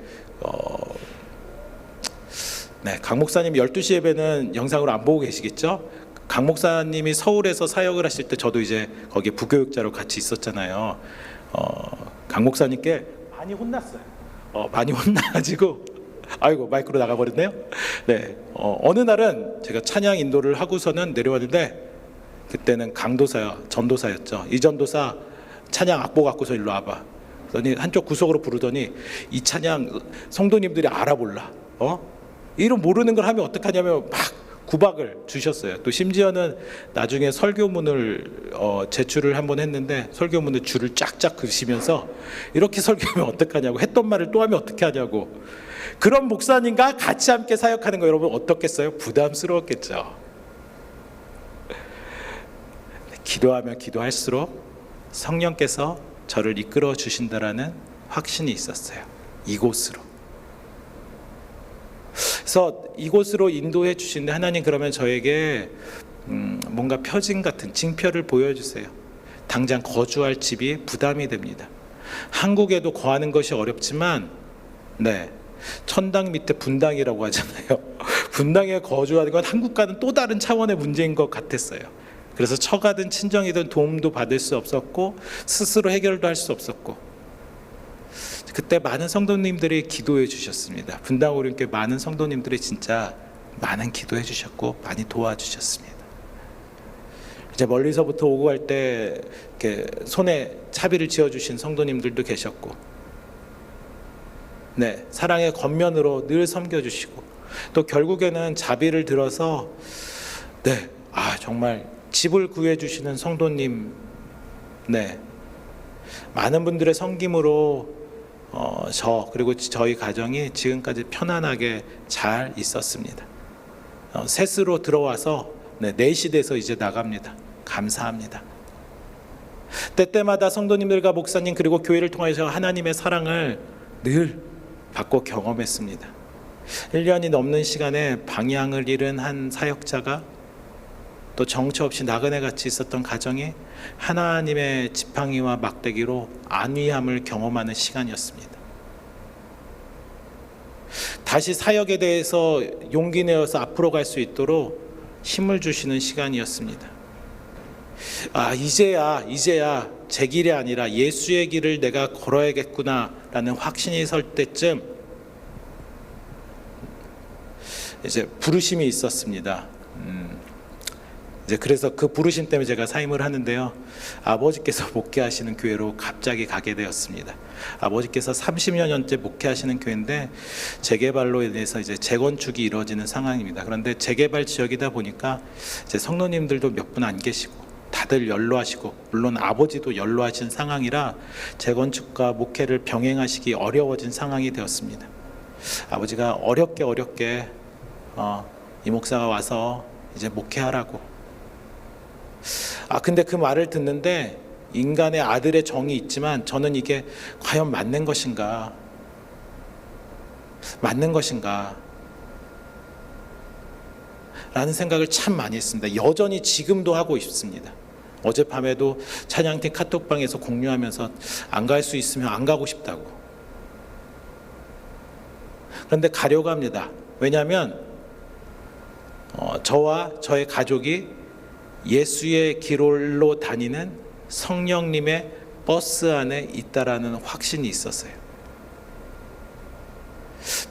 S1: 강 목사님 12시 예배는 영상으로 안 보고 계시겠죠? 강 목사님이 서울에서 사역을 하실 때 저도 이제 거기 부교육자로 같이 있었잖아요. 강 목사님께 많이 혼났어요. 많이 혼나가지고 아이고 마이크로 나가버렸네요. 네, 어느 날은 제가 찬양 인도를 하고서는 내려왔는데 그때는 강도사요, 전도사였죠. 이 전도사 찬양 악보 갖고서 일로 와봐. 그러더니 한쪽 구석으로 부르더니 이 찬양 성도님들이 알아볼라. 이런 모르는 걸 하면 어떡하냐면 막 구박을 주셨어요. 또 심지어는 나중에 설교문을 제출을 한번 했는데 설교문에 줄을 쫙쫙 그시면서 이렇게 설교하면 어떡하냐고, 했던 말을 또 하면 어떻게 하냐고. 그런 목사님과 같이 함께 사역하는 거 여러분 어떻겠어요? 부담스러웠겠죠. 기도하면 기도할수록 성령께서 저를 이끌어 주신다라는 확신이 있었어요. 이곳으로. 그래서 이곳으로 인도해 주시는데 하나님, 그러면 저에게 뭔가 표징 같은 징표를 보여주세요. 당장 거주할 집이 부담이 됩니다. 한국에도 거하는 것이 어렵지만 천당 밑에 분당이라고 하잖아요. 분당에 거주하는 건 한국과는 또 다른 차원의 문제인 것 같았어요. 그래서 처가든 친정이든 도움도 받을 수 없었고 스스로 해결도 할 수 없었고, 그때 많은 성도님들이 기도해 주셨습니다. 분당 오륜교회 많은 성도님들이 진짜 많은 기도해 주셨고 많이 도와주셨습니다. 이제 멀리서부터 오고 할 때 이렇게 손에 차비를 지어 주신 성도님들도 계셨고, 사랑의 겉면으로 늘 섬겨 주시고, 또 결국에는 자비를 들어서 정말 집을 구해 주시는 성도님, 많은 분들의 섬김으로 저 그리고 저희 가정이 지금까지 편안하게 잘 있었습니다. 셋으로 들어와서 4시 돼서 이제 나갑니다. 감사합니다. 때때마다 성도님들과 목사님 그리고 교회를 통해서 하나님의 사랑을 늘 받고 경험했습니다. 1년이 넘는 시간에 방향을 잃은 한 사역자가, 또 정처 없이 나그네같이 있었던 가정이 하나님의 지팡이와 막대기로 안위함을 경험하는 시간이었습니다. 다시 사역에 대해서 용기 내어서 앞으로 갈 수 있도록 힘을 주시는 시간이었습니다. 이제야 제 길이 아니라 예수의 길을 내가 걸어야겠구나라는 확신이 설 때쯤 이제 부르심이 있었습니다. 이제 그래서 그 부르심 때문에 제가 사임을 하는데요. 아버지께서 목회하시는 교회로 갑자기 가게 되었습니다. 아버지께서 30여 년째 목회하시는 교회인데 재개발로 인해서 이제 재건축이 이루어지는 상황입니다. 그런데 재개발 지역이다 보니까 이제 성도님들도 몇 분 안 계시고 다들 연로하시고, 물론 아버지도 연로하신 상황이라 재건축과 목회를 병행하시기 어려워진 상황이 되었습니다. 아버지가 어렵게 이 목사가 와서 이제 목회하라고. 근데 그 말을 듣는데 인간의 아들의 정이 있지만 저는 이게 과연 맞는 것인가 라는 생각을 참 많이 했습니다. 여전히 지금도 하고 있습니다. 어젯밤에도 찬양팀 카톡방에서 공유하면서 안 갈 수 있으면 안 가고 싶다고. 그런데 가려고 합니다. 왜냐하면 저와 저의 가족이 예수의 길로 다니는 성령님의 버스 안에 있다라는 확신이 있었어요.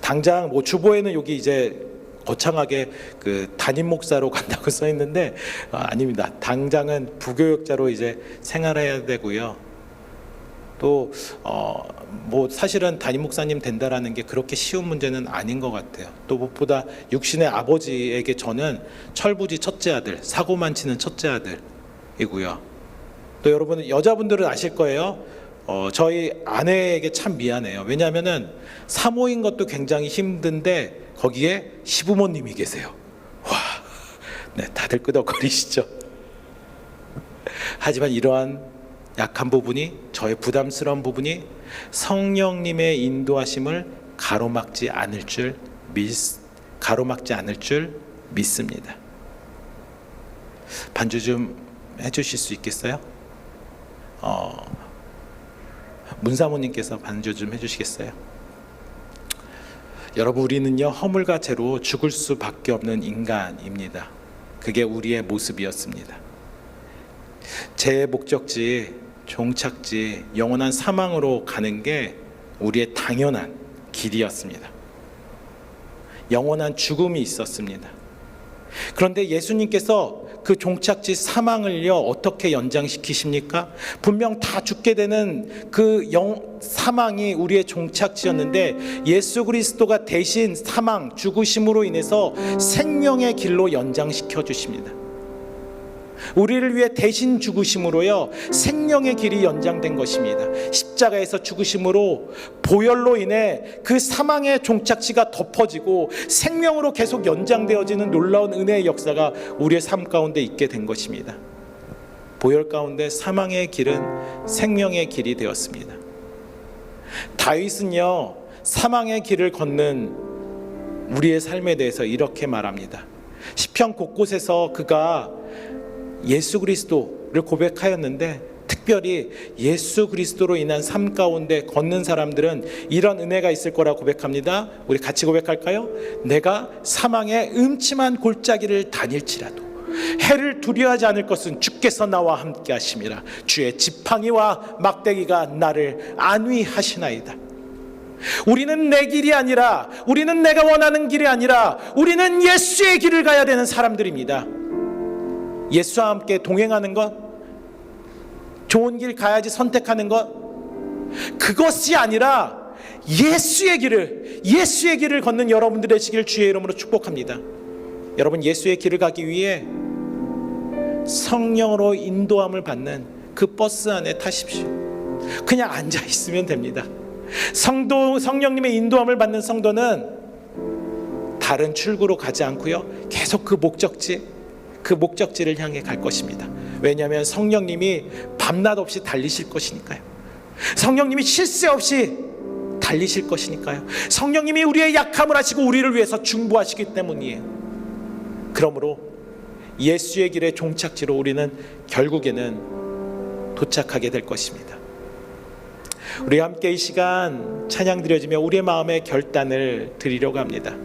S1: 당장 주보에는 여기 이제 거창하게 그 담임 목사로 간다고 써 있는데 아닙니다. 당장은 부교육자로 이제 생활해야 되고요. 또 사실은 담임 목사님 된다라는 게 그렇게 쉬운 문제는 아닌 것 같아요. 또 무엇보다 육신의 아버지에게 저는 철부지 첫째 아들, 사고만 치는 첫째 아들이고요. 또 여러분 여자분들은 아실 거예요. 저희 아내에게 참 미안해요. 왜냐하면은 사모인 것도 굉장히 힘든데 거기에 시부모님이 계세요. 와, 네, 다들 끄덕거리시죠. 하지만 이러한 약한 부분이, 저의 부담스러운 부분이 성령님의 인도하심을 가로막지 않을 줄 믿습니다. 반주 좀 해주실 수 있겠어요? 문사모님께서 반주 좀 해주시겠어요? 여러분, 우리는요 허물과 죄로 죽을 수밖에 없는 인간입니다. 그게 우리의 모습이었습니다. 제 목적지, 종착지, 영원한 사망으로 가는 게 우리의 당연한 길이었습니다. 영원한 죽음이 있었습니다. 그런데 예수님께서 그 종착지 사망을요 어떻게 연장시키십니까? 분명 다 죽게 되는 그 사망이 우리의 종착지였는데 예수 그리스도가 대신 사망, 죽으심으로 인해서 생명의 길로 연장시켜 주십니다. 우리를 위해 대신 죽으심으로요 생명의 길이 연장된 것입니다. 십자가에서 죽으심으로 보혈로 인해 그 사망의 종착지가 덮어지고 생명으로 계속 연장되어지는 놀라운 은혜의 역사가 우리의 삶 가운데 있게 된 것입니다. 보혈 가운데 사망의 길은 생명의 길이 되었습니다. 다윗은요 사망의 길을 걷는 우리의 삶에 대해서 이렇게 말합니다. 시편 곳곳에서 그가 예수 그리스도를 고백하였는데 특별히 예수 그리스도로 인한 삶 가운데 걷는 사람들은 이런 은혜가 있을 거라 고백합니다. 우리 같이 고백할까요? 내가 사망의 음침한 골짜기를 다닐지라도 해를 두려워하지 않을 것은 주께서 나와 함께 하심이라. 주의 지팡이와 막대기가 나를 안위하시나이다. 우리는 내 길이 아니라, 우리는 내가 원하는 길이 아니라 우리는 예수의 길을 가야 되는 사람들입니다. 예수와 함께 동행하는 것, 좋은 길 가야지 선택하는 것, 그것이 아니라 예수의 길을 걷는 여러분들 되시길 주의 이름으로 축복합니다. 여러분, 예수의 길을 가기 위해 성령으로 인도함을 받는 그 버스 안에 타십시오. 그냥 앉아 있으면 됩니다. 성령님의 인도함을 받는 성도는 다른 출구로 가지 않고요 계속 그 목적지를 향해 갈 것입니다. 왜냐하면 성령님이 밤낮 없이 달리실 것이니까요. 성령님이 쉴 새 없이 달리실 것이니까요. 성령님이 우리의 약함을 하시고 우리를 위해서 중보하시기 때문이에요. 그러므로 예수의 길의 종착지로 우리는 결국에는 도착하게 될 것입니다. 우리 함께 이 시간 찬양 드려지며 우리의 마음의 결단을 드리려고 합니다.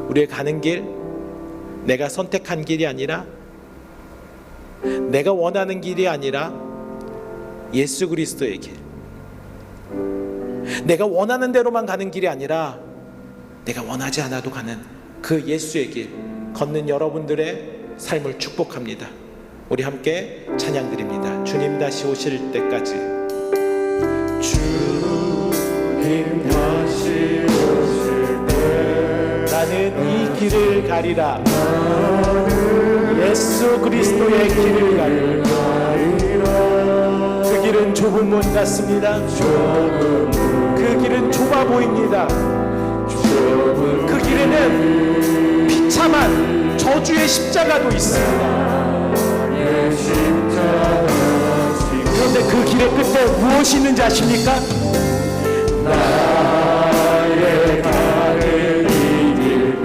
S1: 우리의 가는 길, 내가 선택한 길이 아니라, 내가 원하는 길이 아니라 예수 그리스도의 길, 내가 원하는 대로만 가는 길이 아니라 내가 원하지 않아도 가는 그 예수의 길 걷는 여러분들의 삶을 축복합니다. 우리 함께 찬양 드립니다. 주님 다시 오실 때까지, 주님 다시 오실 때 나는 이 길을 가리라. 예수 그리스도의 길을 가리라. 그 길은 좁은 문 같습니다. 그 길은 좁아 보입니다. 그 길에는 비참한 저주의 십자가도 있습니다. 그런데 그 길의 끝에 무엇이 있는지 아십니까? 나의 가는 이 길 끝,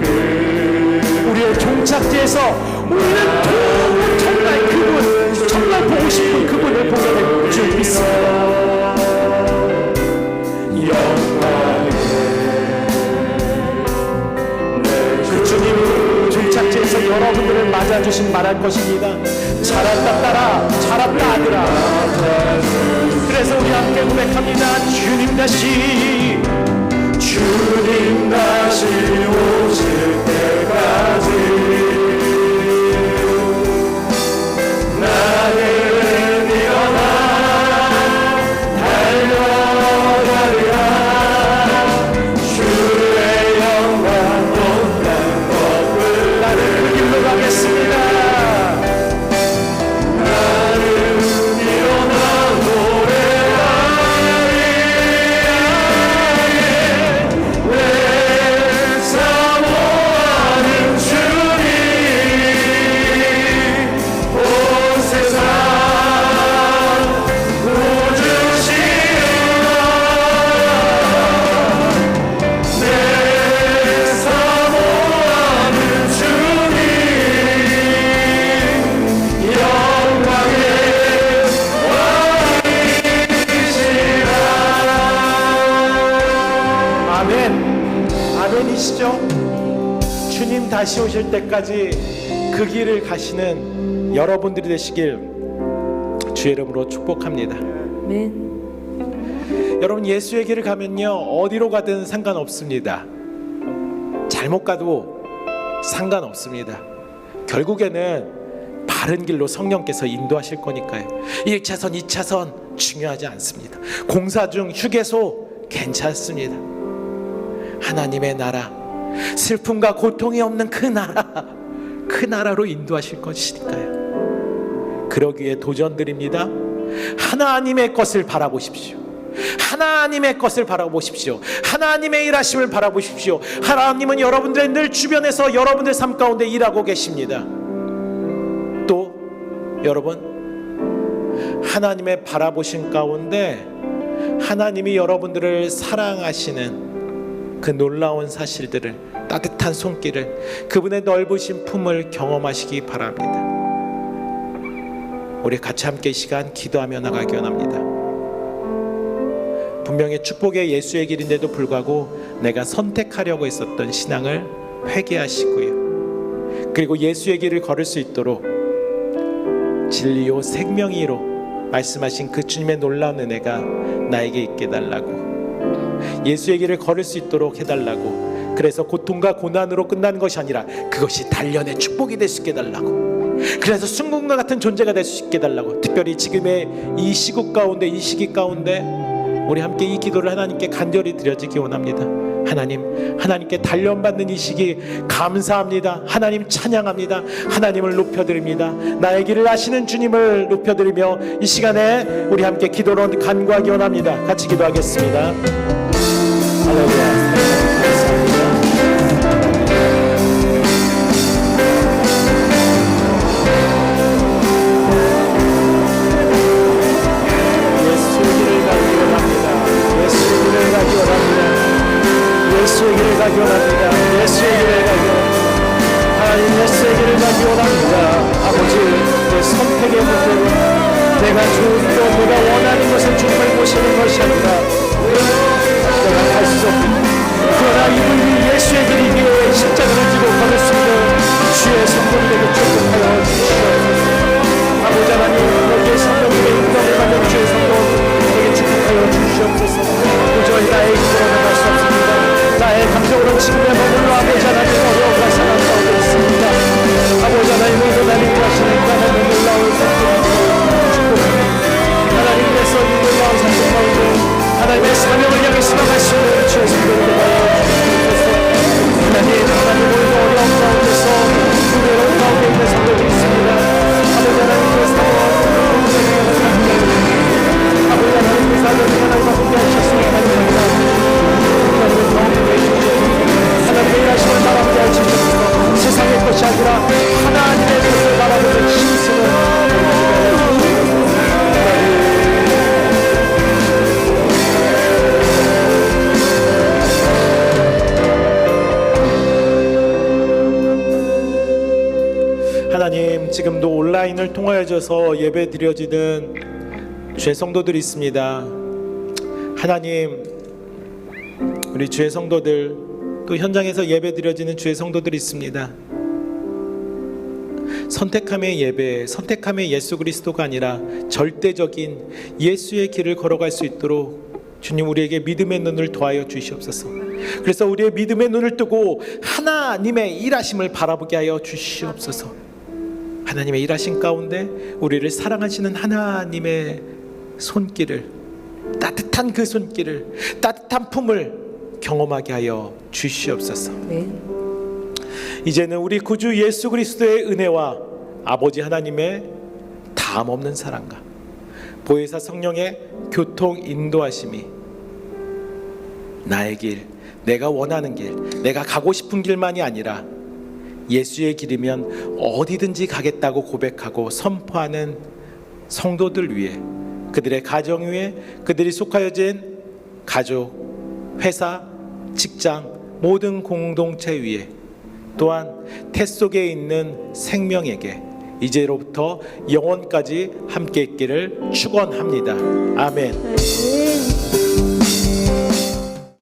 S1: 우리의 종착지에서 우리는 정말 그분, 주신 말할 것입니다. 잘한다 딸아, 잘한다 아들아. 그래서 우리 함께 고백합니다. 주님 다시 오실 때까지 나는 일어나 달려가리라. 주의 영광 온단 법을 나는 그 길로 가겠습니다. 나는 일어나 노래하리. 내 사모하는 주님 온 세상 구주시라. 내 사모하는 주님 영광의 왕이시라. 아멘. 아멘이시죠? 주님 다시 오실 때까지 그 길을 가시는 여러분들이 되시길 주의 이름으로 축복합니다.
S2: 아멘.
S1: 여러분, 예수의 길을 가면요 어디로 가든 상관없습니다. 잘못 가도 상관없습니다. 결국에는 바른 길로 성령께서 인도하실 거니까요. 1차선 2차선 중요하지 않습니다. 공사 중 휴게소 괜찮습니다. 하나님의 나라, 슬픔과 고통이 없는 그 나라로 인도하실 것이니까요. 그러기에 도전드립니다. 하나님의 것을 바라보십시오. 하나님의 것을 바라보십시오. 하나님의 일하심을 바라보십시오. 하나님은 여러분들의 늘 주변에서 여러분들 삶 가운데 일하고 계십니다. 또 여러분, 하나님의 바라보신 가운데 하나님이 여러분들을 사랑하시는 그 놀라운 사실들을, 따뜻한 손길을, 그분의 넓으신 품을 경험하시기 바랍니다. 우리 같이 함께 이 시간 기도하며 나가기 원합니다. 분명히 축복의 예수의 길인데도 불구하고 내가 선택하려고 했었던 신앙을 회개하시고요. 그리고 예수의 길을 걸을 수 있도록 진리요 생명이로 말씀하신 그 주님의 놀라운 은혜가 나에게 있게 달라고, 예수의 길을 걸을 수 있도록 해달라고, 그래서 고통과 고난으로 끝나는 것이 아니라 그것이 단련의 축복이 될 수 있게 해달라고, 그래서 순금과 같은 존재가 될 수 있게 해달라고, 특별히 지금의 이 시국 가운데, 이 시기 가운데 우리 함께 이 기도를 하나님께 간절히 드려지기 원합니다. 하나님께 단련받는 이 시기 감사합니다. 하나님 찬양합니다. 하나님을 높여드립니다. 나의 길을 아시는 주님을 높여드리며 이 시간에 우리 함께 기도로 간구하기 원합니다. 같이 기도하겠습니다. 할렐루야. 예수의 길을 가기 원합니다. 예수의 길을 가기 원합니다. 하나님, 예수의 길을 가기 원합니다. 아버지, 내 선택의 문제로 내가 좋은 것, 내가 원하는 것은 주님을 모시는 것이 아니라 내가 갈 수 없습니다. 그러나 이분이 예수의 길이기에 십자가를 지고 걸을 수 있는 주의 성도들에게 축복하여 주시옵소서. 아버지 하나님, 여기에 성도들에게 인정을 받는 주의 성도들에게 축복하여 주시옵소서. 도저히 나의 힘으로 나갈 수 없습니다. 나의 감정으로 지금의 머물러 아버지 하나님 어려움과 상황 가운데 있습니다. 아버지 하나님, 오늘 나를 위하시는 하나님의 놀라운 선택을 축복합니다. 하나님께서 이 놀라운 선택 가운데 하나님의 사명을 향해 나갈 수 있는 주의 성도들을 하여 주시옵소서. 하나님, 오늘도 어려움 가운데서 두려움 가운데 있는 성도들이 있습니다. 아버지 하나님의 상황, 아버지 하나님의 사명을 하나님과 함께 하셨으니 감사합니다. 하나님의 일하심을 바라보게 하시옵소서. 세상의 것이 아니라 하나님의 것을 바라보는 힘쓰는 하나님, 지금도 온라인을 통하여져서 예배 드려지는 주의 성도들이 있습니다. 하나님, 우리 주의 성도들, 또 현장에서 예배 드려지는 주의 성도들이 있습니다. 선택함의 예배, 선택함의 예수 그리스도가 아니라 절대적인 예수의 길을 걸어갈 수 있도록 주님 우리에게 믿음의 눈을 더하여 주시옵소서. 그래서 우리의 믿음의 눈을 뜨고 하나님의 일하심을 바라보게 하여 주시옵소서. 하나님의 일하심 가운데 우리를 사랑하시는 하나님의 손길을, 따뜻한 그 손길을, 따뜻한 품을 경험하게 하여 주시옵소서.
S2: 네.
S1: 이제는 우리 구주 예수 그리스도의 은혜와 아버지 하나님의 다함 없는 사랑과 보혜사 성령의 교통 인도하심이 나의 길, 내가 원하는 길, 내가 가고 싶은 길만이 아니라 예수의 길이면 어디든지 가겠다고 고백하고 선포하는 성도들 위해, 그들의 가정 위에, 그들이 속하여진 가족, 회사, 직장, 모든 공동체 위에, 또한 태 속에 있는 생명에게 이제로부터 영원까지 함께 있기를 축원합니다. 아멘.